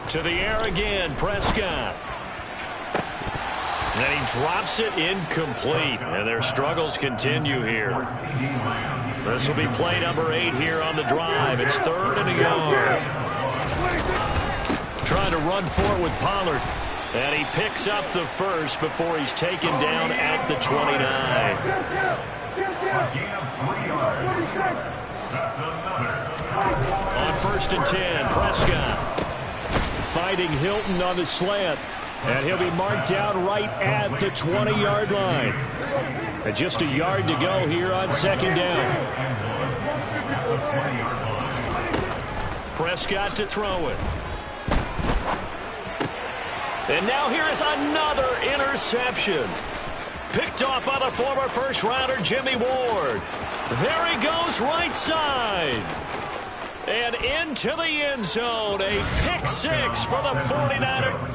S9: To the air again, Prescott. And then he drops it incomplete. And their struggles continue here. This will be play number 8 here on the drive. It's 3rd and a yard. Trying to run for it with Pollard. And he picks up the first before he's taken down at the 29. On 1st and 10, Prescott fighting Hilton on the slant. And he'll be marked down right at the 20-yard line. And just a yard to go here on 2nd down. Prescott to throw it. And now here is another interception. Picked off by the former first-rounder Jimmy Ward. There he goes right side. And into the end zone. A pick 6 for the 49ers.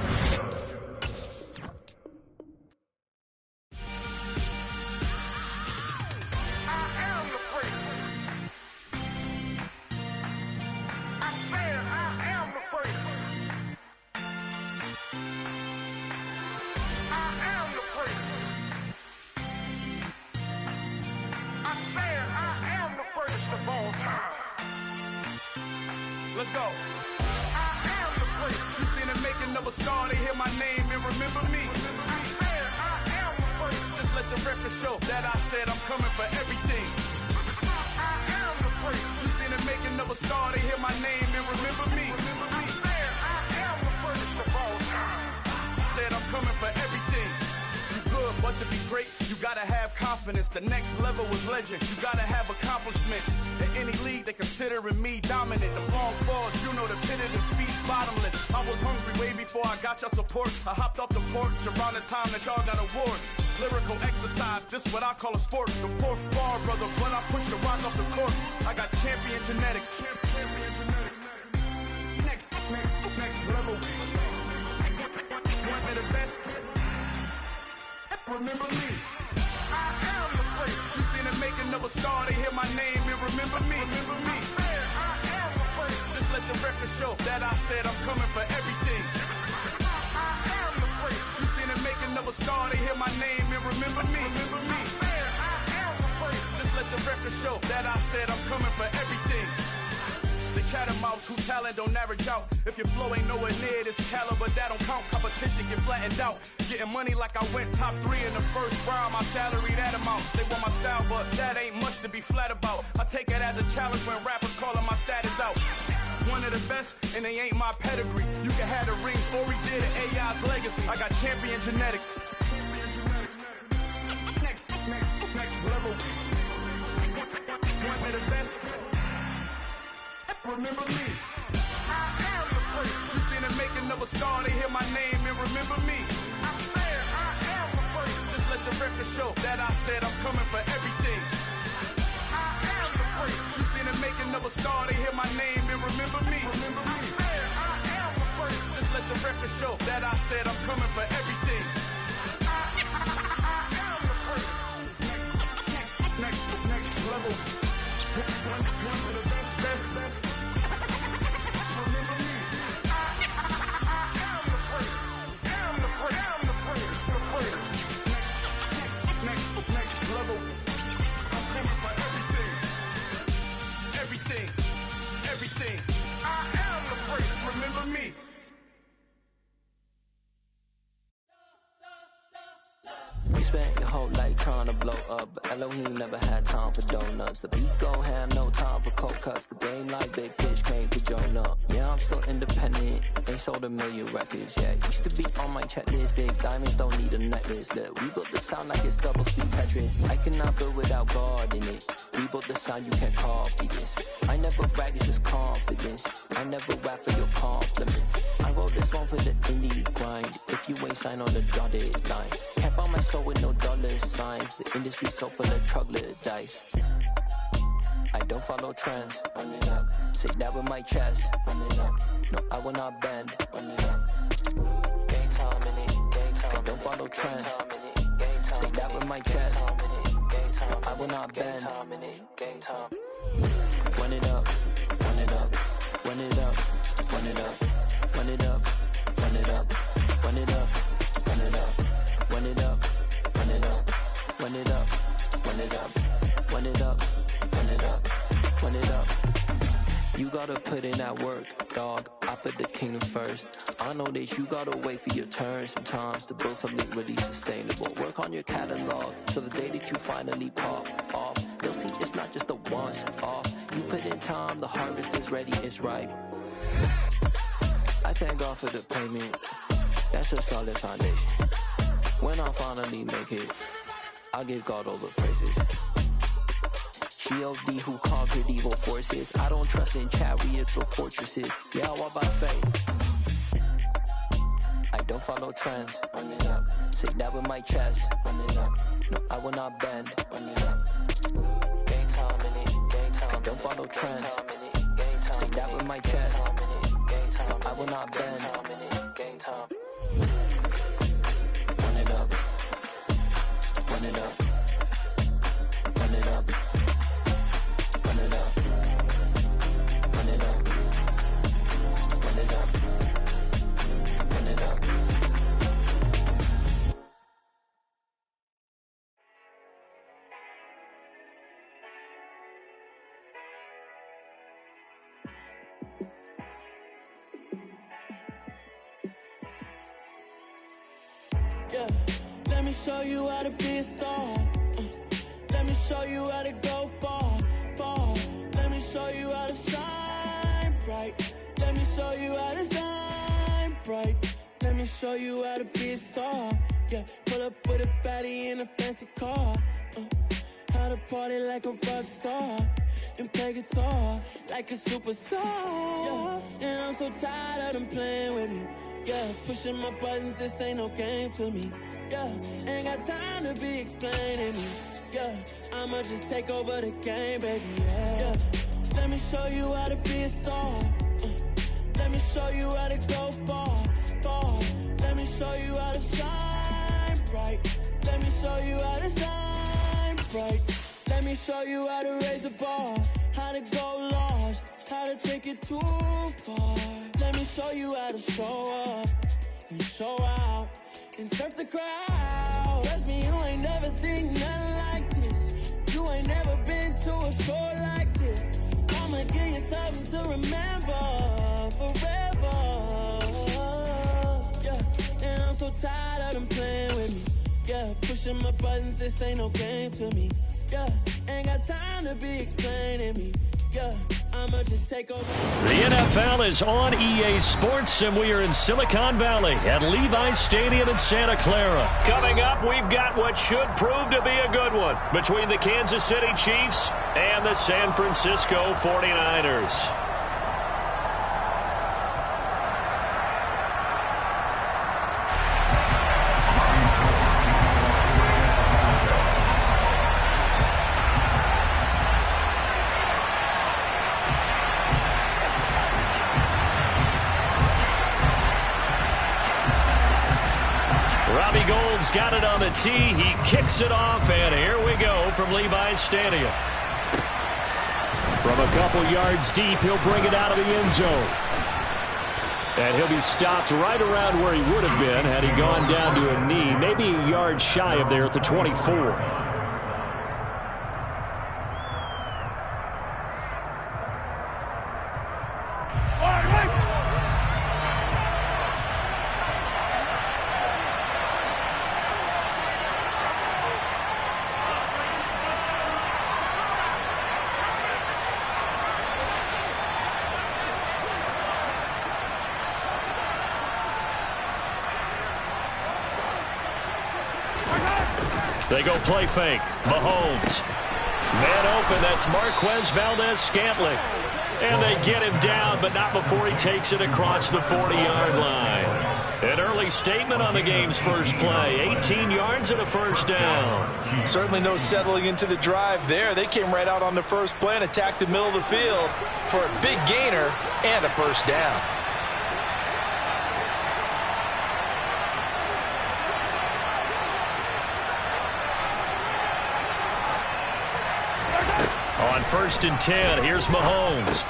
S3: Let's go. You seen the making of a star, they hear my name and remember me. Just let the record show that I said I'm coming for everything. You seen the making of a star, they hear my name and remember me. Said I'm coming for everything. You good, but to be great, you gotta have confidence. The next level was legend. You gotta have accomplishments. In any league, they considering me dominant. The long falls, you know the pit of defeat, bottomless. I was hungry way before I got your support. I hopped off the porch around the time that y'all got awards. Lyrical exercise, this what I call a sport. The 4th bar, brother, when I push the rock off the court. I got champion genetics. Champion genetics. Next level. One of the best. Remember me. I am the place. You seen the making of a star, they hear my name and remember me. Remember me. I am the place. Just let the record show that I said I'm coming for everything. I am the place. You seen the making of a star, they hear my name and remember me. Remember me. I am the place. Just let the record show that I said I'm coming for everything. The catamounts who talent don't average out. If your flow ain't nowhere near this caliber, that don't count. Competition get flattened out. Getting money like I went top 3 in the first round. My salary that amount. They want my style, but that ain't much to be flat about. I take it as a challenge when rappers calling my status out. One of the best, and they ain't my pedigree. You can have the rings, or we did it, AI's legacy. I got champion genetics. Next level. One of the best. Remember me. I am the place. You seen the making of a star, they hear my name and remember me. I am the place. Just let the record show that I said I'm coming for everything. I am the place. You seen the making of a star, they hear my name and remember me. Remember me. I am the place. Just let the record show that I said I'm coming for everything. I am the place. Next level. One of the best. Everything. I am the place. Remember me.
S6: You spent your whole life trying to blow up, but Elohim never had time for donuts. The beat go ham, no time for cold cuts. The game like big bitch came to Jonah. Yeah, I'm still independent, ain't sold 1 million records yet. Used to be on my checklist, big diamonds don't need a necklace. Look, we built the sound like it's double speed Tetris. I cannot build without God in it. We built the sound, you can't copy this. I never brag, it's just confidence. I never rap for your compliments. I wrote this one for the indie grind. If you ain't signed on the dotted line, can't buy my soul with no dollar signs. The industry so full of troglodytes. I don't follow trends. Say that with my chest. No, I will not bend. Gang time in it. I don't follow trends. Say that with my chest. No, I will not bend. Run it up. Run it up. Run it up. Run it up. Run it up. Run it up. Run it up. Run it up. Run it up. Run it up. Run it up. Run it up. Run it up. Run it up. Run it up. You gotta put in that work, dog. I put the kingdom first. I know that you gotta wait for your turn sometimes to build something really sustainable. Work on your catalog so the day that you finally pop off, you'll see it's not just a once off. You put in time, the harvest is ready, it's ripe. I thank God for the payment, that's a solid foundation. When I finally make it, I give God all the praises. G.O.D. who conquered evil forces. I don't trust in chariots or fortresses. Yeah, I walk by faith. I don't follow trends. Run it up. Say that with my chest. Run it up. No, I will not bend. Run it up. Game time in it. Game time. I don't follow trends. Say that with my chest. No, I will not bend. Game time. Run it up. Run it up. Run it up. Run it up. Run it up. Run it up. Run it up.
S13: Yeah, let me show you how to be a star. Let me show you how to go far, far. Let me show you how to shine bright. Let me show you how to shine bright. Let me show you how to be a star. Yeah, pull up with a baddie in a fancy car. How to party like a rock star and play guitar like a superstar. Yeah, and I'm so tired of them playing with me. Yeah, pushing my buttons, this ain't no game to me. Yeah, ain't got time to be explaining me. Yeah, I'ma just take over the game, baby. Yeah, let me show you how to be a star. Let me show you how to go far, far. Let me show you how to shine bright. Let me show you how to shine bright. Let me show you how to raise the bar, how to go large, how to take it too far. Let me show you how to show up and show out and surf the crowd. Trust me, you ain't never seen nothing like this. You ain't never been to a show like this. I'ma give you something to remember forever. Yeah, and I'm so tired of them playing with me. Yeah, pushing my buttons, this ain't no game to me. Yeah, ain't got time to be explaining me. Yeah, I'ma just take over.
S9: The NFL is on EA Sports, and we are in Silicon Valley at Levi's Stadium in Santa Clara. Coming up, we've got what should prove to be a good one between the Kansas City Chiefs and the San Francisco 49ers. Got it on the tee. He kicks it off, and here we go from Levi's Stadium.
S12: From a couple yards deep, he'll bring it out of the end zone. And he'll be stopped right around where he would have been had he gone down to a knee, maybe a yard shy of there at the 24.
S9: They go play fake. Mahomes. Man open. That's Marquez Valdez-Scantling. And they get him down, but not before he takes it across the 40-yard line. An early statement on the game's first play. 18 yards and a first down.
S11: Certainly no settling into the drive there. They came right out on the first play and attacked the middle of the field for a big gainer and a first down.
S9: On 1st and 10, here's Mahomes.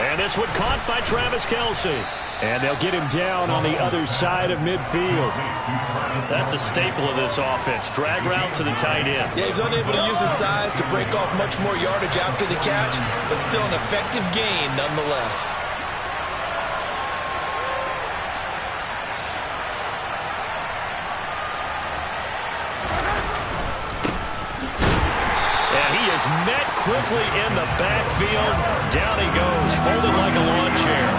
S9: And this one caught by Travis Kelce.
S12: And they'll get him down on the other side of midfield.
S9: That's a staple of this offense. Drag route to the tight end.
S11: Yeah, he's unable to use his size to break off much more yardage after the catch, but still an effective gain nonetheless.
S9: met quickly in the backfield. Down he goes, folded like a lawn chair.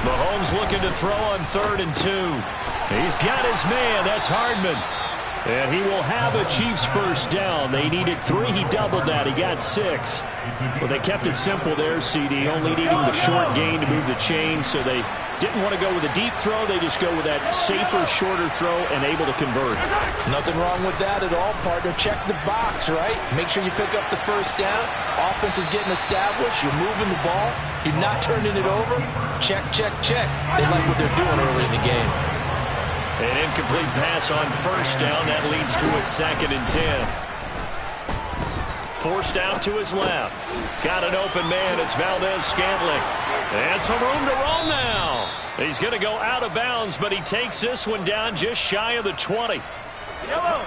S9: Mahomes looking to throw on 3rd and 2. He's got his man. That's Hardman. And he will have a Chiefs first down. They needed 3. He doubled that. He got 6. Well, they kept it simple there, CD, only needing the short gain to move the chain, so they didn't want to go with a deep throw. They just go with that safer, shorter throw and able to convert.
S11: Nothing wrong with that at all, partner. Check the box, right? Make sure you pick up the first down. Offense is getting established. You're moving the ball. You're not turning it over. Check, check, check. They like what they're doing early in the game.
S9: An incomplete pass on first down. That leads to a 2nd and 10. Forced out to his left. Got an open man. It's Valdez-Scantling. And some room to roll now. He's going to go out of bounds, but he takes this one down just shy of the 20.
S3: Yellow.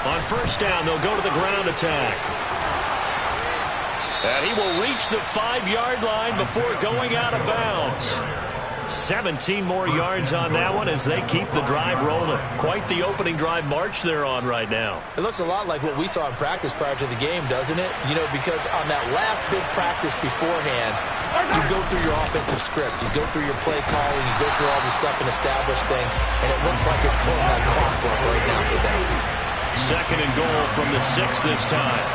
S9: On first down, they'll go to the ground attack. And he will reach the 5-yard line before going out of bounds. 17 more yards on that one as they keep the drive rolling. Quite the opening drive march they're on right now.
S11: It looks a lot like what we saw in practice prior to the game, doesn't it? You know, because on that last big practice beforehand, you go through your offensive script. You go through your play calling. You go through all the stuff and establish things. And it looks like it's going like clockwork right now for them.
S9: 2nd and goal from the 6 this time.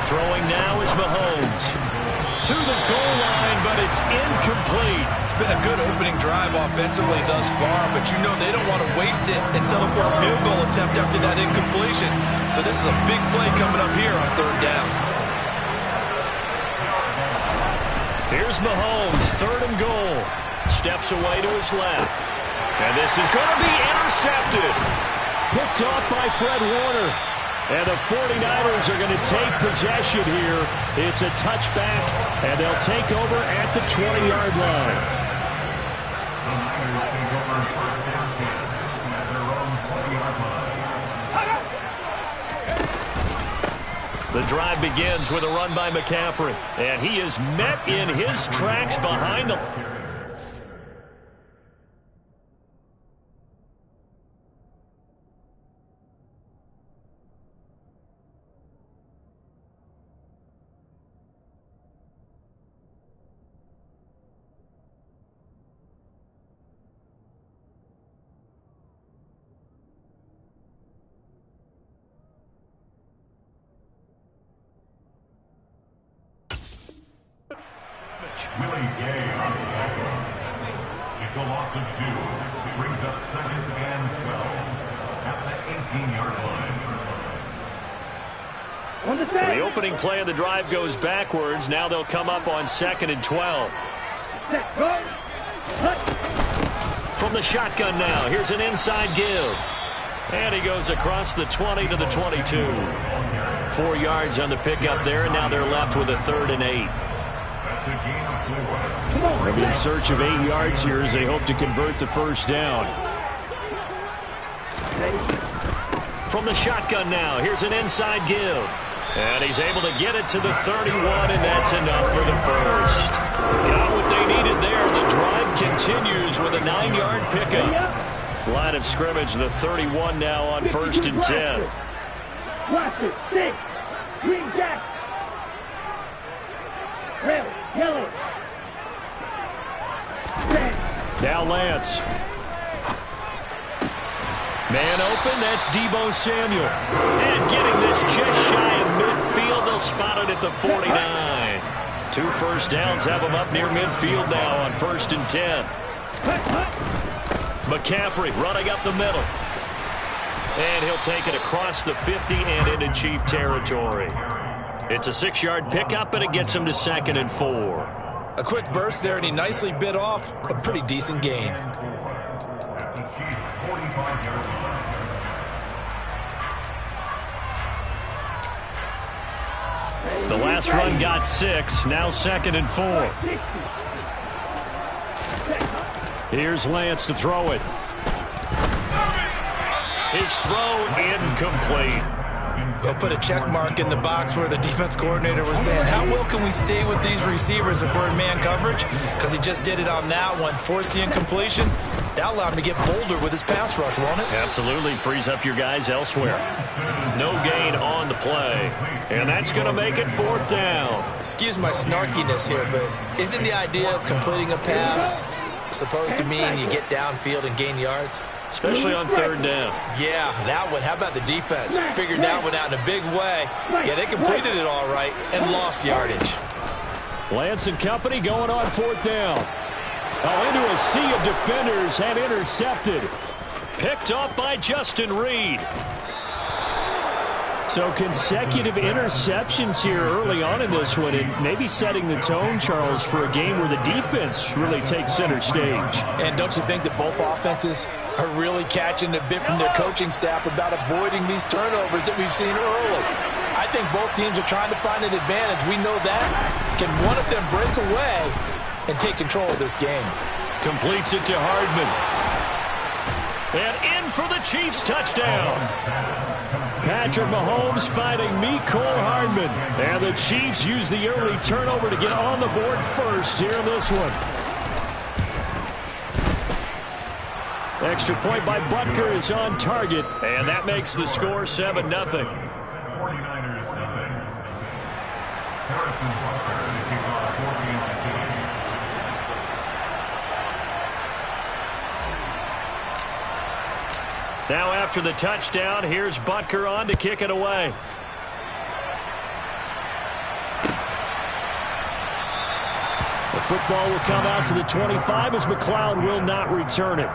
S9: Throwing now is Mahomes. To the goal line, but it's incomplete.
S11: It's been a good opening drive offensively thus far, but you know they don't want to waste it and settle for a field goal attempt after that incompletion. So this is a big play coming up here on 3rd down.
S9: Here's Mahomes, 3rd and goal. Steps away to his left. And this is going to be intercepted. Picked off by Fred Warner. And the 49ers are going to take possession here. It's a touchback, and they'll take over at the 20-yard line. The drive begins with a run by McCaffrey, and he is met in his tracks behind the...
S10: Willie Gay on the tackle. It's a loss of 2. It brings up 2nd and 12 at the 18-yard line.
S9: So the opening play of the drive goes backwards. Now they'll come up on 2nd and 12. From the shotgun now. Here's an inside give. And he goes across the 20 to the 22. 4 yards on the pickup there, and now they're left with a 3rd and 8.
S12: They'll be in search of 8 yards here as they hope to convert the first down.
S9: From the shotgun now, here's an inside give. And he's able to get it to the 31, and that's enough for the first. Got what they needed there. The drive continues with a 9-yard pickup. Line of scrimmage, the 31 now on 1st and 10.
S14: Watch it, 6, green jack. Red, yellow.
S12: Now Lance.
S9: Man open, that's Deebo Samuel. And getting this just shy of midfield, they'll spot it at the 49. 2 first downs have them up near midfield now on 1st and 10. McCaffrey running up the middle. And he'll take it across the 50 and into Chief territory. It's a 6-yard pickup, and it gets him to 2nd and 4.
S11: A quick burst there, and he nicely bit off a pretty decent gain.
S9: The last run got 6, now 2nd and 4.
S12: Here's Lance to throw it.
S9: His throw incomplete.
S11: We'll put a check mark in the box where the defense coordinator was saying, how well can we stay with these receivers if we're in man coverage? Because he just did it on that one, forced the incompletion. That allowed him to get bolder with his pass rush, won't it?
S12: Absolutely. Frees up your guys elsewhere. No gain on the play. And that's going to make it 4th down.
S11: Excuse my snarkiness here, but isn't the idea of completing a pass supposed to mean you get downfield and gain yards?
S12: Especially on 3rd down.
S11: Yeah, that one. How about the defense? Figured that one out in a big way. Yeah, they completed it all right and lost yardage.
S12: Lance and company going on 4th down. Oh, into a sea of defenders and intercepted. Picked up by Justin Reed. So consecutive interceptions here early on in this one, and maybe setting the tone, Charles, for a game where the defense really takes center stage.
S11: And don't you think that both offenses are really catching a bit from their coaching staff about avoiding these turnovers that we've seen early? I think both teams are trying to find an advantage. We know that. Can one of them break away and take control of this game?
S12: Completes it to Hardman. And in for the Chiefs touchdown. Patrick Mahomes fighting Mecole Hardman. And the Chiefs use the early turnover to get on the board first here in this one. Extra point by Butker is on target. And that makes the score 7-0.
S10: 49ers nothing. Harrison Butker to kick off 14-2.
S12: Now after the touchdown, here's Butker on to kick it away. The football will come out to the 25 as McLeod will not return it.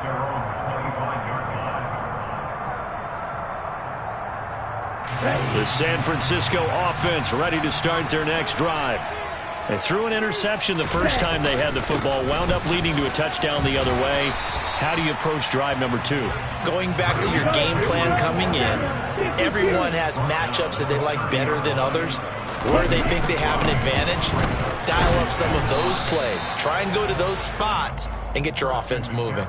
S12: The San Francisco offense ready to start their next drive. They threw an interception the first time they had the football, wound up leading to a touchdown the other way. How do you approach drive number 2?
S11: Going back to your game plan coming in, everyone has matchups that they like better than others. Where they think they have an advantage, dial up some of those plays. Try and go to those spots and get your offense moving.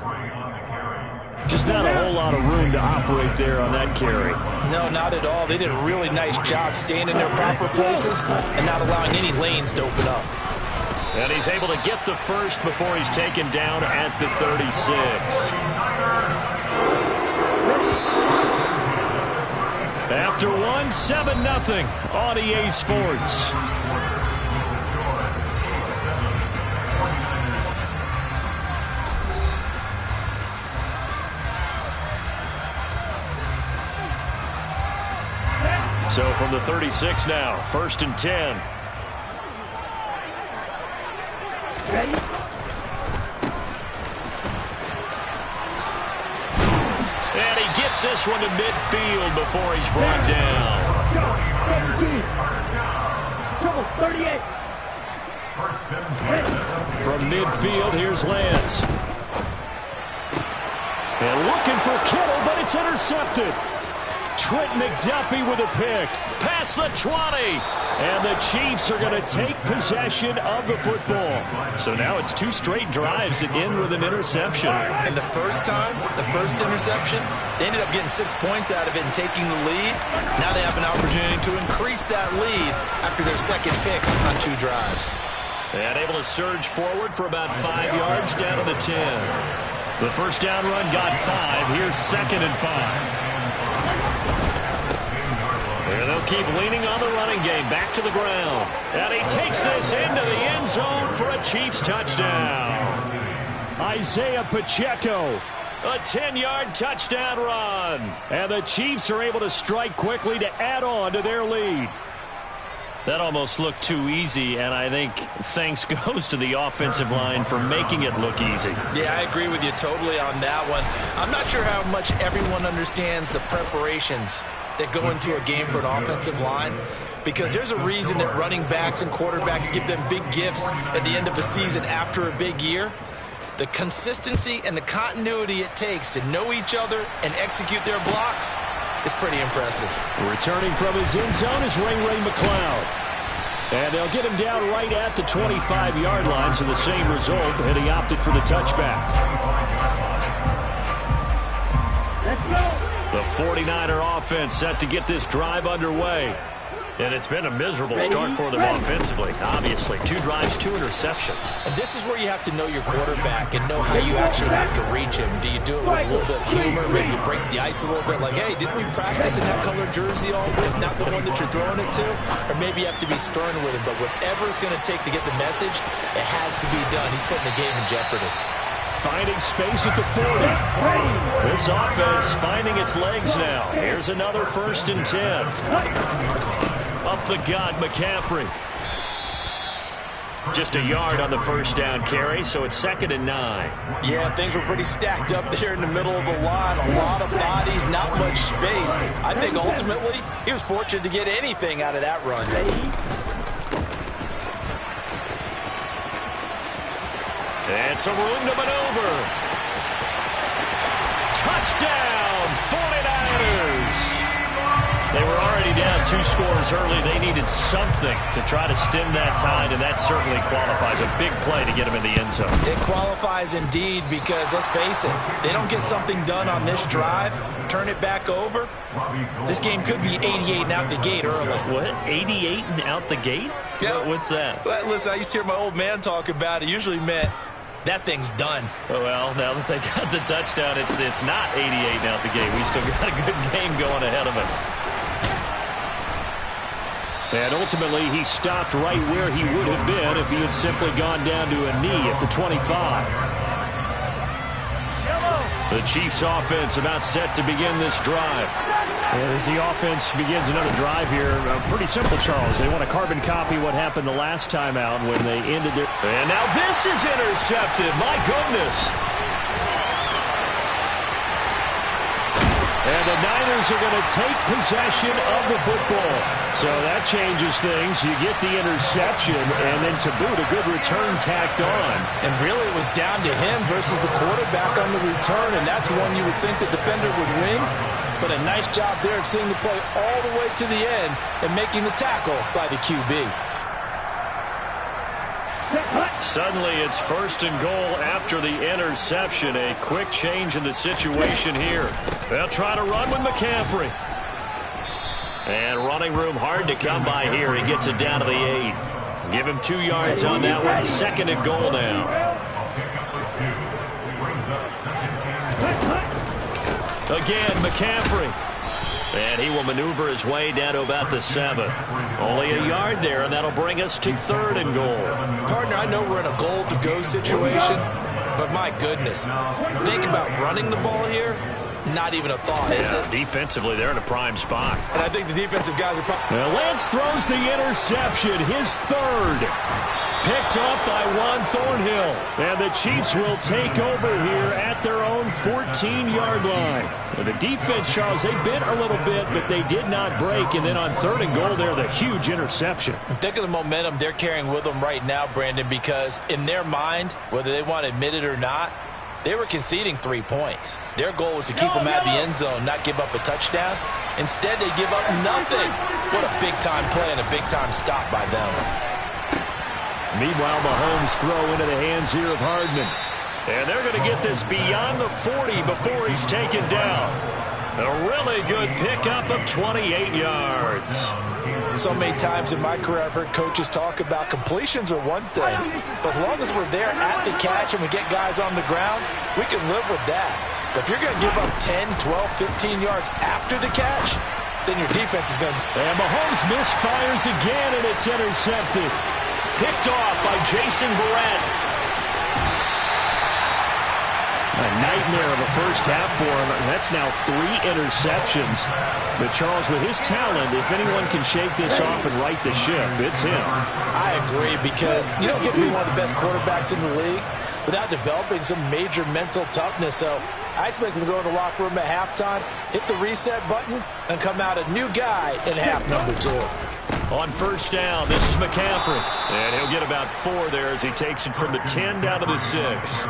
S12: Just not a whole lot of room to operate there on that carry.
S11: No, not at all. They did a really nice job staying in their proper places and not allowing any lanes to open up.
S12: And he's able to get the first before he's taken down at the 36. After 7-0 on EA Sports. So from the 36 now, 1st and 10.
S14: Ready?
S12: And he gets this one to midfield before he's brought down.
S14: Trouble 38.
S12: From midfield, here's Lance. And looking for Kittle, but it's intercepted. Trent McDuffie with a pick. Past the 20. And the Chiefs are going to take possession of the football. So now it's 2 straight drives that end with an interception.
S11: And the first time, the first interception, they ended up getting 6 points out of it and taking the lead. Now they have an opportunity to increase that lead after their second pick on 2 drives.
S12: And able to surge forward for about 5 yards down to the 10. The first down run got 5. Here's 2nd and 5. And they'll keep leaning on the running game. Back to the ground. And he takes this into the end zone for a Chiefs touchdown. Isaiah Pacheco. A 10-yard touchdown run. And the Chiefs are able to strike quickly to add on to their lead. That almost looked too easy, and I think thanks goes to the offensive line for making it look easy.
S11: Yeah, I agree with you totally on that one. I'm not sure how much everyone understands the preparations that go into a game for an offensive line, because there's a reason that running backs and quarterbacks give them big gifts at the end of a season after a big year. The consistency and the continuity it takes to know each other and execute their blocks is pretty impressive.
S12: Returning from his end zone is Ray McLeod. And they'll get him down right at the 25-yard line, so the same result, and he opted for the touchback.
S14: Let's go.
S9: The 49er offense set to get this drive underway. And it's been a miserable start for them offensively. Obviously, 2 drives, 2 interceptions.
S11: And this is where you have to know your quarterback and know how you actually have to reach him. Do you do it with a little bit of humor? Maybe you break the ice a little bit like, hey, didn't we practice in that colored jersey all week, not the one that you're throwing it to? Or maybe you have to be stern with him. But whatever it's going to take to get the message, it has to be done. He's putting the game in jeopardy.
S9: Finding space at the 40. This offense finding its legs now. Here's another 1st and 10. Up the gut, McCaffrey. Just a yard on the 1st down carry, so it's 2nd and 9.
S11: Yeah, things were pretty stacked up there in the middle of the line. A lot of bodies, not much space. I think ultimately he was fortunate to get anything out of that run.
S9: And some room to maneuver. Touchdown, 49ers. They were already down 2 scores early. They needed something to try to stem that tide, and that certainly qualifies. A big play to get them in the end zone.
S11: It qualifies indeed because, let's face it, they don't get something done on this drive, turn it back over, this game could be 88 and out the gate early.
S9: What? 88 and out the gate?
S11: Yeah.
S9: What's that?
S11: Well, listen, I used to hear my old man talk about it. Usually meant that thing's done.
S9: Well, now that they got the touchdown, it's not 88 and out the gate. We still got a good game going ahead of us. And ultimately, he stopped right where he would have been if he had simply gone down to a knee at the 25. The Chiefs' offense about set to begin this drive. And as the offense begins another drive here, pretty simple, Charles. They want to carbon copy what happened the last time out when they ended their... And now this is intercepted. My goodness. And the Niners are going to take possession of the football. So that changes things. You get the interception, and then to boot, a good return tacked on.
S11: And really it was down to him versus the quarterback on the return, and that's one you would think the defender would win. But a nice job there of seeing the play all the way to the end and making the tackle by the QB.
S9: Suddenly it's 1st and goal after the interception. A quick change in the situation here. They'll try to run with McCaffrey. And running room hard to come by here. He gets it down to the 8. Give him 2 yards on that one. 2nd and goal now. Again, McCaffrey. And he will maneuver his way down to about the 7. Only a yard there, and that'll bring us to 3rd and goal.
S11: Partner, I know we're in a goal-to-go situation, but my goodness. Think about running the ball here. Not even a thought, is it?
S9: Defensively, they're in a prime spot.
S11: And I think the defensive guys are probably...
S9: Well, Lance throws the interception, his 3rd. Picked up by Juan Thornhill. And the Chiefs will take over here at their own 14-yard line. And the defense, Charles, they bit a little bit, but they did not break. And then on 3rd and goal there, the huge interception.
S11: Think of the momentum they're carrying with them right now, Brandon, because in their mind, whether they want to admit it or not, they were conceding 3 points. Their goal was to keep them out of the end zone, not give up a touchdown. Instead, they give up nothing. What a big-time play and a big-time stop by them.
S9: Meanwhile, Mahomes throw into the hands here of Hardman. And they're going to get this beyond the 40 before he's taken down. A really good pickup of 28 yards.
S11: So many times in my career, I've heard coaches talk about completions are one thing. But as long as we're there at the catch and we get guys on the ground, we can live with that. But if you're going to give up 10, 12, 15 yards after the catch, then your defense is going to...
S9: And Mahomes misfires again, and it's intercepted. Picked off by Jason Verrett. A nightmare of a first half for him. That's now 3 interceptions. But Charles, with his talent, if anyone can shake this off and right the ship, it's him.
S11: I agree, because you don't get to be one of the best quarterbacks in the league without developing some major mental toughness. So I expect him to go in the locker room at halftime, hit the reset button, and come out a new guy in half number 2.
S9: On 1st down, this is McCaffrey. And he'll get about 4 there as he takes it from the 10 down to the 6.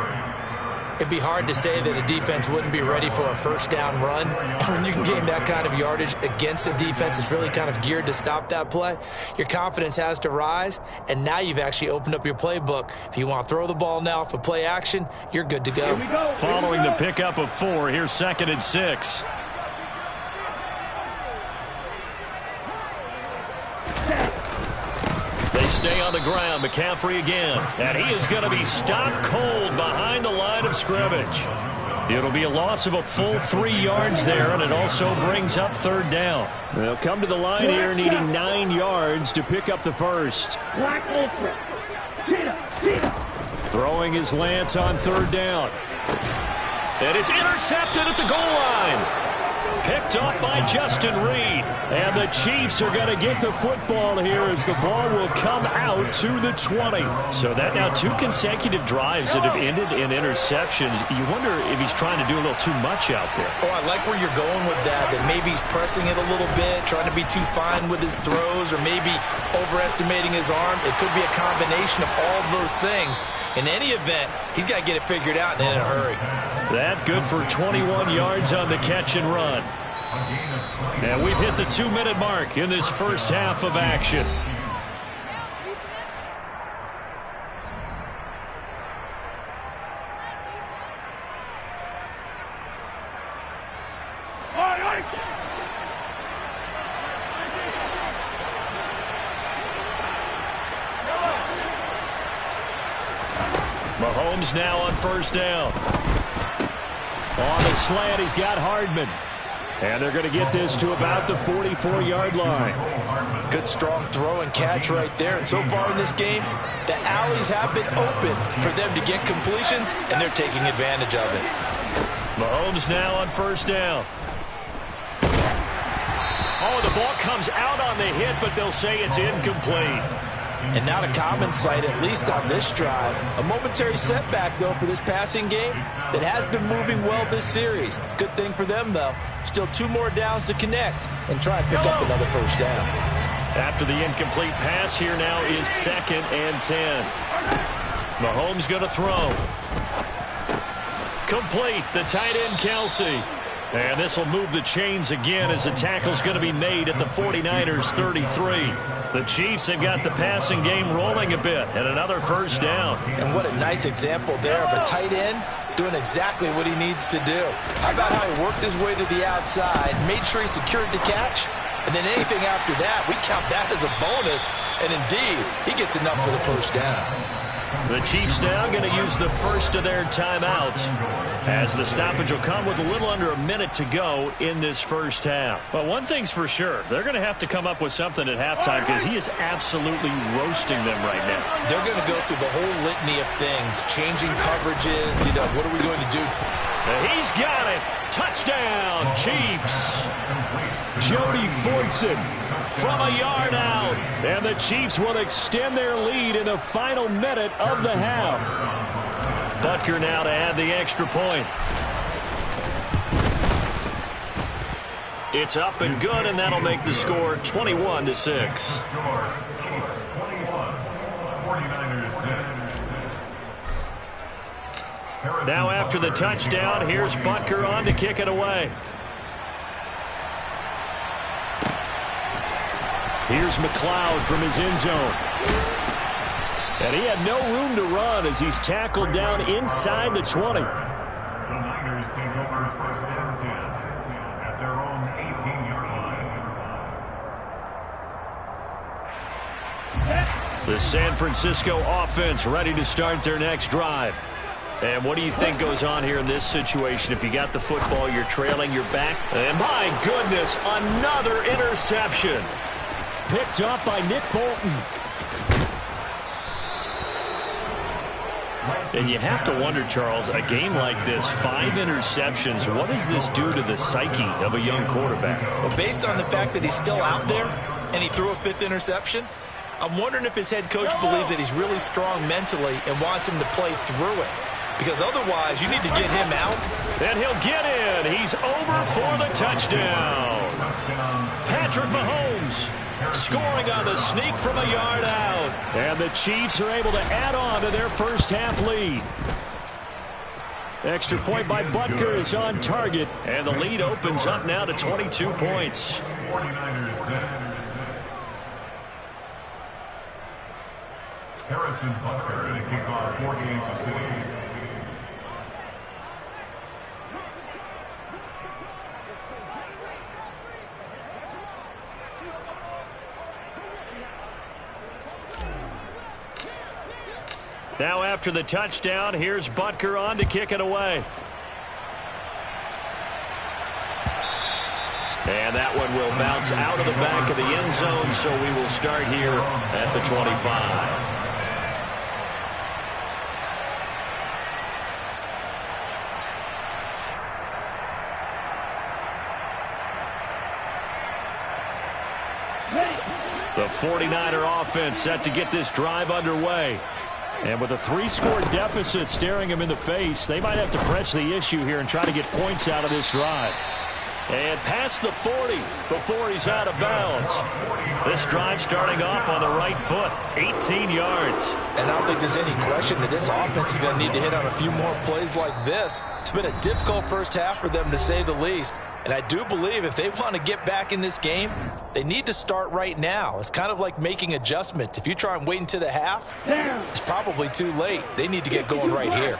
S11: It'd be hard to say that a defense wouldn't be ready for a 1st down run. When you can gain that kind of yardage against a defense that's really kind of geared to stop that play, your confidence has to rise, and now you've actually opened up your playbook. If you want to throw the ball now for play action, you're good to go.
S9: Following the pickup of 4, here's 2nd and 6. stay on the ground. McCaffrey again. And he is going to be stopped cold behind the line of scrimmage. It'll be a loss of a full 3 yards there, and it also brings up third down. They'll come to the line here needing 9 yards to pick up the first. Throwing his Lance on third down. And it's intercepted at the goal line. Picked up by Justin Reed. And the Chiefs are going to get the football here as the ball will come out to the 20. So that now 2 consecutive drives that have ended in interceptions. You wonder if he's trying to do a little too much out there.
S11: Oh, I like where you're going with that maybe he's pressing it a little bit, trying to be too fine with his throws, or maybe overestimating his arm. It could be a combination of all of those things. In any event, he's got to get it figured out and in a hurry.
S9: That good for 21 yards on the catch and run. And we've hit the 2-minute mark in this first half of action. Mahomes now on first down. On the slant, he's got Hardman. And they're going to get this to about the 44-yard line.
S11: Good strong throw and catch right there. And so far in this game, the alleys have been open for them to get completions, and they're taking advantage of it.
S9: Mahomes now on first down. Oh, the ball comes out on the hit, but they'll say it's incomplete.
S11: And not a common sight, at least on this drive. A momentary setback, though, for this passing game that has been moving well this series. Good thing for them, though. Still 2 more downs to connect and try and pick up another first down.
S9: After the incomplete pass, here now is 2nd and 10. Mahomes going to throw. Complete, the tight end, Kelsey. And this will move the chains again as the tackle's going to be made at the 49ers 33. The Chiefs have got the passing game rolling a bit, and another first down.
S11: And what a nice example there of a tight end doing exactly what he needs to do. How about how he worked his way to the outside, made sure he secured the catch, and then anything after that, we count that as a bonus. And indeed, he gets enough for the first down.
S9: The Chiefs now going to use the first of their timeouts, as the stoppage will come with a little under a minute to go in this first half. Well, one thing's for sure. They're going to have to come up with something at halftime because he is absolutely roasting them right now.
S11: They're going to go through the whole litany of things, changing coverages. What are we going to do?
S9: He's got it. Touchdown, Chiefs.
S12: Jody Fortson
S9: from a yard out.
S12: And the Chiefs will extend their lead in the final minute of the half.
S9: Butker now to add the extra point. It's up and good, and that'll make the score 21-6. Now after the touchdown, here's Butker on to kick it away.
S12: Here's McLeod from his end zone. And he had no room to run as he's tackled down inside the 20.
S10: The Niners take over first and 10 at their own 18-yard line.
S9: The San Francisco offense ready to start their next drive. And what do you think goes on here in this situation? If you got the football, you're trailing, you're back. And my goodness, another interception.
S12: Picked up by Nick Bolton.
S9: And you have to wonder, Charles, a game like this, 5 interceptions, what does this do to the psyche of a young quarterback?
S11: Well, based on the fact that he's still out there and he threw a 5th interception, I'm wondering if his head coach believes that he's really strong mentally and wants him to play through it. Because otherwise, you need to get him out.
S9: And he'll get in. He's over for the touchdown. Patrick Mahomes scoring on the sneak from a yard out.
S12: And the Chiefs are able to add on to their first half lead. Extra point by Butker is on target.
S9: And the lead opens up now to 22 points.
S10: 49ers 6. Harrison Butker to kick off 4 games of cities.
S9: Now after the touchdown, here's Butker on to kick it away. And that one will bounce out of the back of the end zone, so we will start here at the 25. The 49er offense set to get this drive underway. And with a 3-score deficit staring him in the face, they might have to press the issue here and try to get points out of this drive. And past the 40 before he's out of bounds. This drive starting off on the right foot, 18 yards.
S11: And I don't think there's any question that this offense is going to need to hit on a few more plays like this. It's been a difficult first half for them, to say the least. And I do believe if they want to get back in this game, they need to start right now. It's kind of like making adjustments. If you try and wait until the half, it's probably too late. They need to get going right here.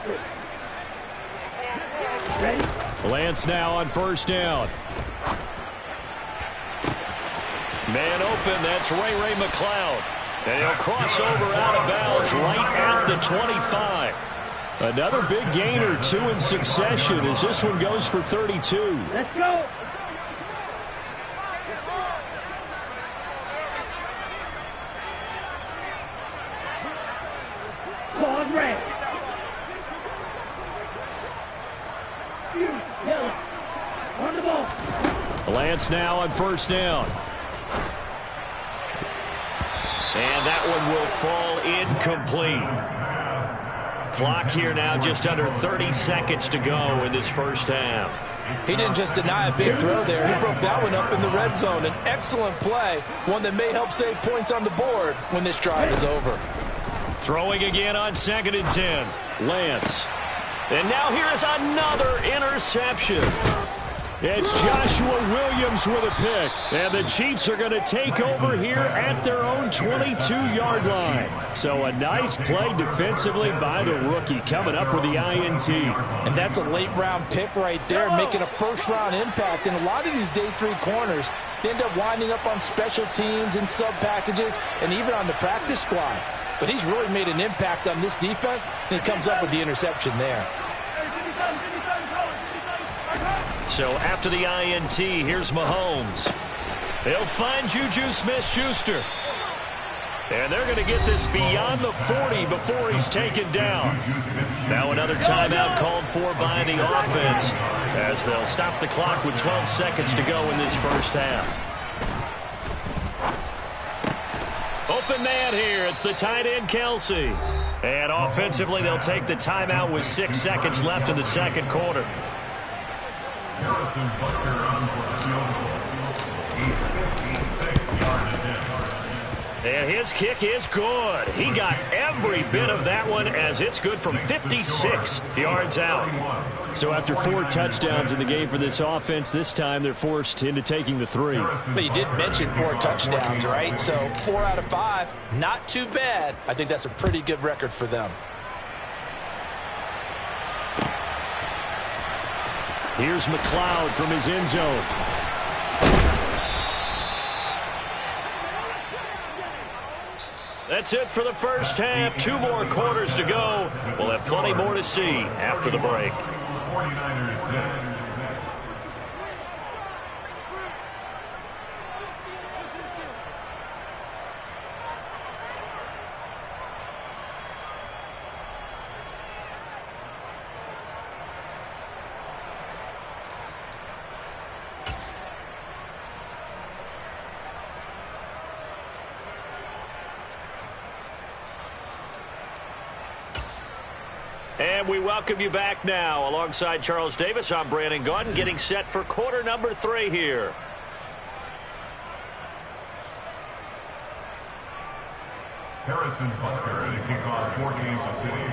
S12: Lance now on first down.
S9: Man open, that's Ray McLeod. And he'll cross over out of bounds right at the 25. Another big gain or two in succession as this one goes for 32.
S14: Let's go. Ball red. Yellow. On the ball.
S12: Lance now on first down.
S9: And that one will fall incomplete. Clock here now, just under 30 seconds to go in this first half.
S11: He didn't just deny a big throw there. He broke that one up in the red zone. An excellent play, one that may help save points on the board when this drive is over.
S9: Throwing again on 2nd and 10.
S12: Lance.
S9: And now here's another interception.
S12: It's Joshua Williams with a pick. And the Chiefs are going to take over here at their own 22-yard line. So a nice play defensively by the rookie, coming up with the INT.
S11: And that's a late-round pick right there, making a first-round impact. And a lot of these day 3 corners end up winding up on special teams and sub-packages and even on the practice squad. But he's really made an impact on this defense, and he comes up with the interception there.
S9: So after the INT, here's Mahomes. They'll find Juju Smith-Schuster. And they're going to get this beyond the 40 before he's taken down. Now another timeout called for by the offense as they'll stop the clock with 12 seconds to go in this first half. Open man here. It's the tight end, Kelsey. And offensively, they'll take the timeout with 6 seconds left in the second quarter. And his kick is good. He got every bit of that one as it's good from 56 yards out.
S12: So after 4 touchdowns in the game for this offense, this time they're forced into taking the 3.
S11: But you did mention 4 touchdowns, right? So 4 out of 5, not too bad. I think that's a pretty good record for them.
S12: Here's McLeod from his end zone.
S9: That's it for the first half. 2 more quarters to go. We'll have plenty more to see after the break.
S10: 49ers 6.
S9: And we welcome you back now. Alongside Charles Davis, I'm Brandon Gaudin, getting set for quarter number 3 here.
S10: Harrison Butker to kick off for Kansas City.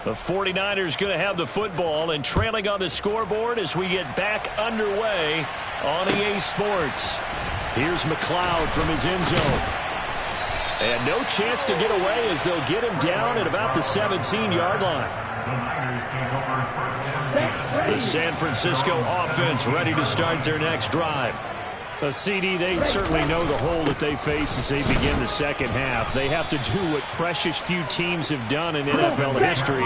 S9: The 49ers going to have the football and trailing on the scoreboard as we get back underway on EA Sports.
S12: Here's McLeod from his end zone. And no chance to get away as they'll get him down at about the 17-yard line.
S9: The San Francisco offense ready to start their next drive.
S12: A CD, they certainly know the hole that they face as they begin the second half. They have to do what precious few teams have done in NFL history.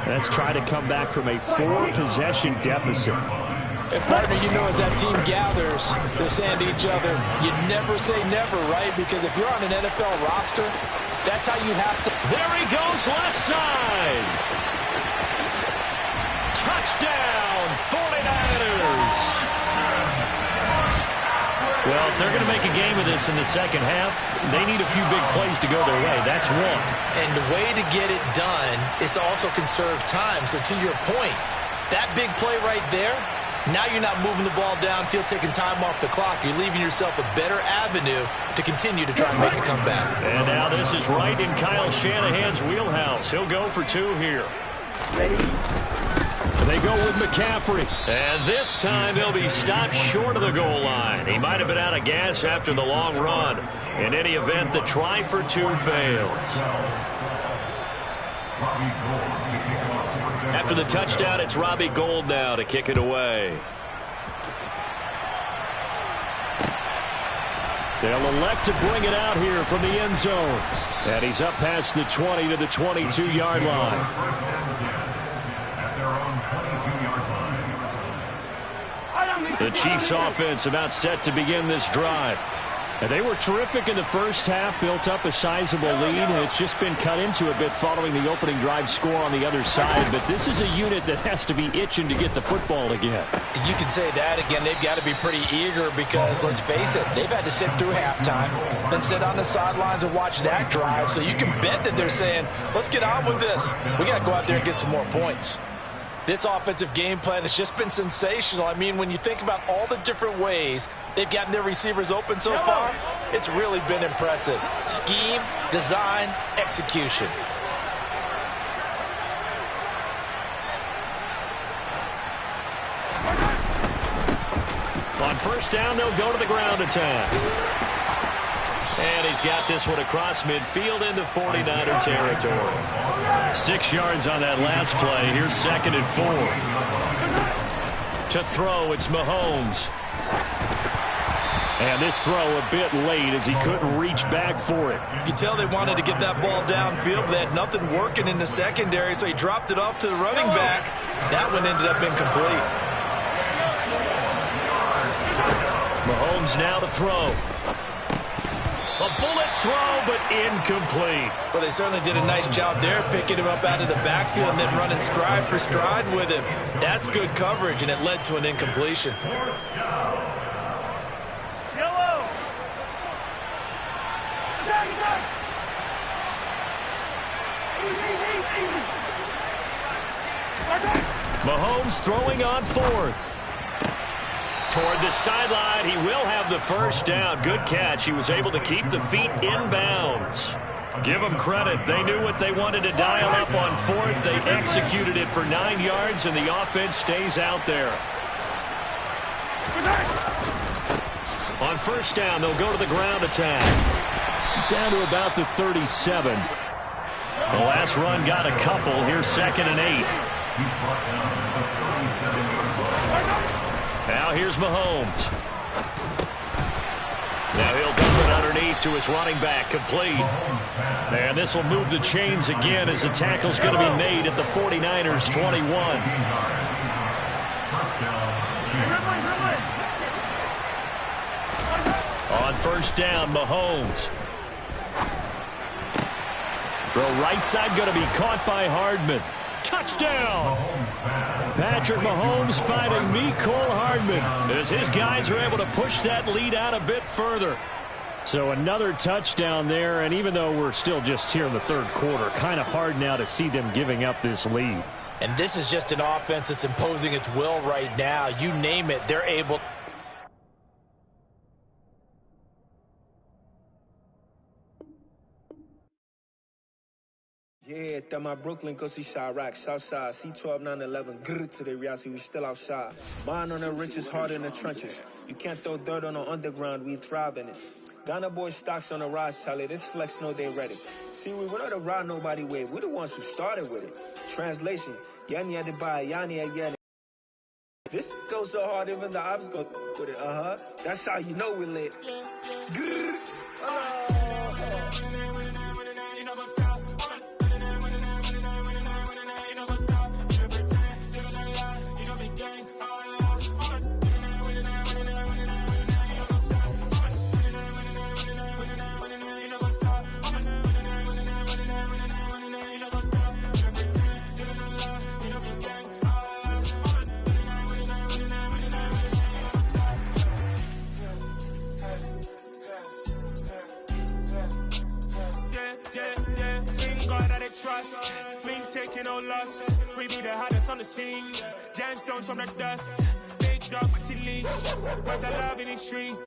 S12: That's try to come back from a 4-possession deficit.
S11: And partner, you know, as that team gathers, they're saying to each other, you never say never, right? Because if you're on an NFL roster, that's how you have to.
S9: There he goes, left side. Touchdown, 49ers. Well, if they're going to make a game of this in the second half, they need a few big plays to go their way. That's one.
S11: And the way to get it done is to also conserve time. So to your point, that big play right there, now you're not moving the ball downfield, taking time off the clock. You're leaving yourself a better avenue to continue to try and make a comeback.
S9: And now this is right in Kyle Shanahan's wheelhouse. He'll go for two here.
S14: Ready?
S12: They go with McCaffrey.
S9: And this time he'll be stopped short of the goal line. He might have been out of gas after the long run. In any event, the try for two fails. After the touchdown, it's Robbie Gould now to kick it away.
S12: They'll elect to bring it out here from the end zone. And he's up past the 20 to the 22-yard line.
S9: The Chiefs offense about set to begin this drive.
S12: And they were terrific in the first half, built up a sizable lead, and it's just been cut into a bit following the opening drive score on the other side. But this is a unit that has to be itching to get the football again.
S11: You can say that again. They've got to be pretty eager because, let's face it, they've had to sit through halftime, then sit on the sidelines and watch that drive. So you can bet that they're saying, let's get on with this. We got to go out there and get some more points. This offensive game plan has just been sensational. I mean, when you think about all the different ways they've gotten their receivers open so far, it's really been impressive. Scheme, design, execution.
S9: On first down, they'll go to the ground attack. And he's got this one across midfield into 49er territory. 6 yards on that last play. Here's 2nd and 4. To throw, it's Mahomes.
S12: And this throw a bit late as he couldn't reach back for it.
S11: You can tell they wanted to get that ball downfield, but they had nothing working in the secondary, so he dropped it off to the running back. That one ended up incomplete.
S9: Mahomes now to throw. A bullet throw, but incomplete.
S11: Well, they certainly did a nice job there, picking him up out of the backfield and then running stride for stride with him. That's good coverage, and it led to an incompletion.
S9: Mahomes throwing on 4th. Toward the sideline, he will have the first down. Good catch. He was able to keep the feet in bounds. Give them credit. They knew what they wanted to dial up on 4th. They executed it for 9 yards, and the offense stays out there. On first down, they'll go to the ground attack.
S12: Down to about the 37.
S9: The last run got a couple. Here's 2nd and 8. Now here's Mahomes. Now he'll dump it underneath to his running back, complete. And this will move the chains again as the tackle's going to be made at the 49ers' 21. On first down, Mahomes. Throw right side going to be caught by Hardman. Touchdown!
S12: Patrick Mahomes finding Mecole Hardman
S9: as his guys are able to push that lead out a bit further.
S12: So another touchdown there, and even though we're still just here in the third quarter, kind of hard now to see them giving up this lead.
S11: And this is just an offense that's imposing its will right now. You name it, they're able.
S15: Yeah, that my Brooklyn, go see Chirac, Southside, C12, 911, grrr to the reality, we still outside. Mine on the richest, heart in the trenches. You can't throw dirt on the underground, we thrive in it. Ghana boys stocks on the rise, Charlie, this flex know they ready. See, we were not to ride nobody with, we're the ones who started with it. Translation, Yani had to buy, Yani had This goes so hard, even the ops go with it. That's how you know we lit.
S16: Trust, mean taking no loss. We be the hottest on the scene. Gemstones from the dust. Big dog, but he leash. Cause I love in the street.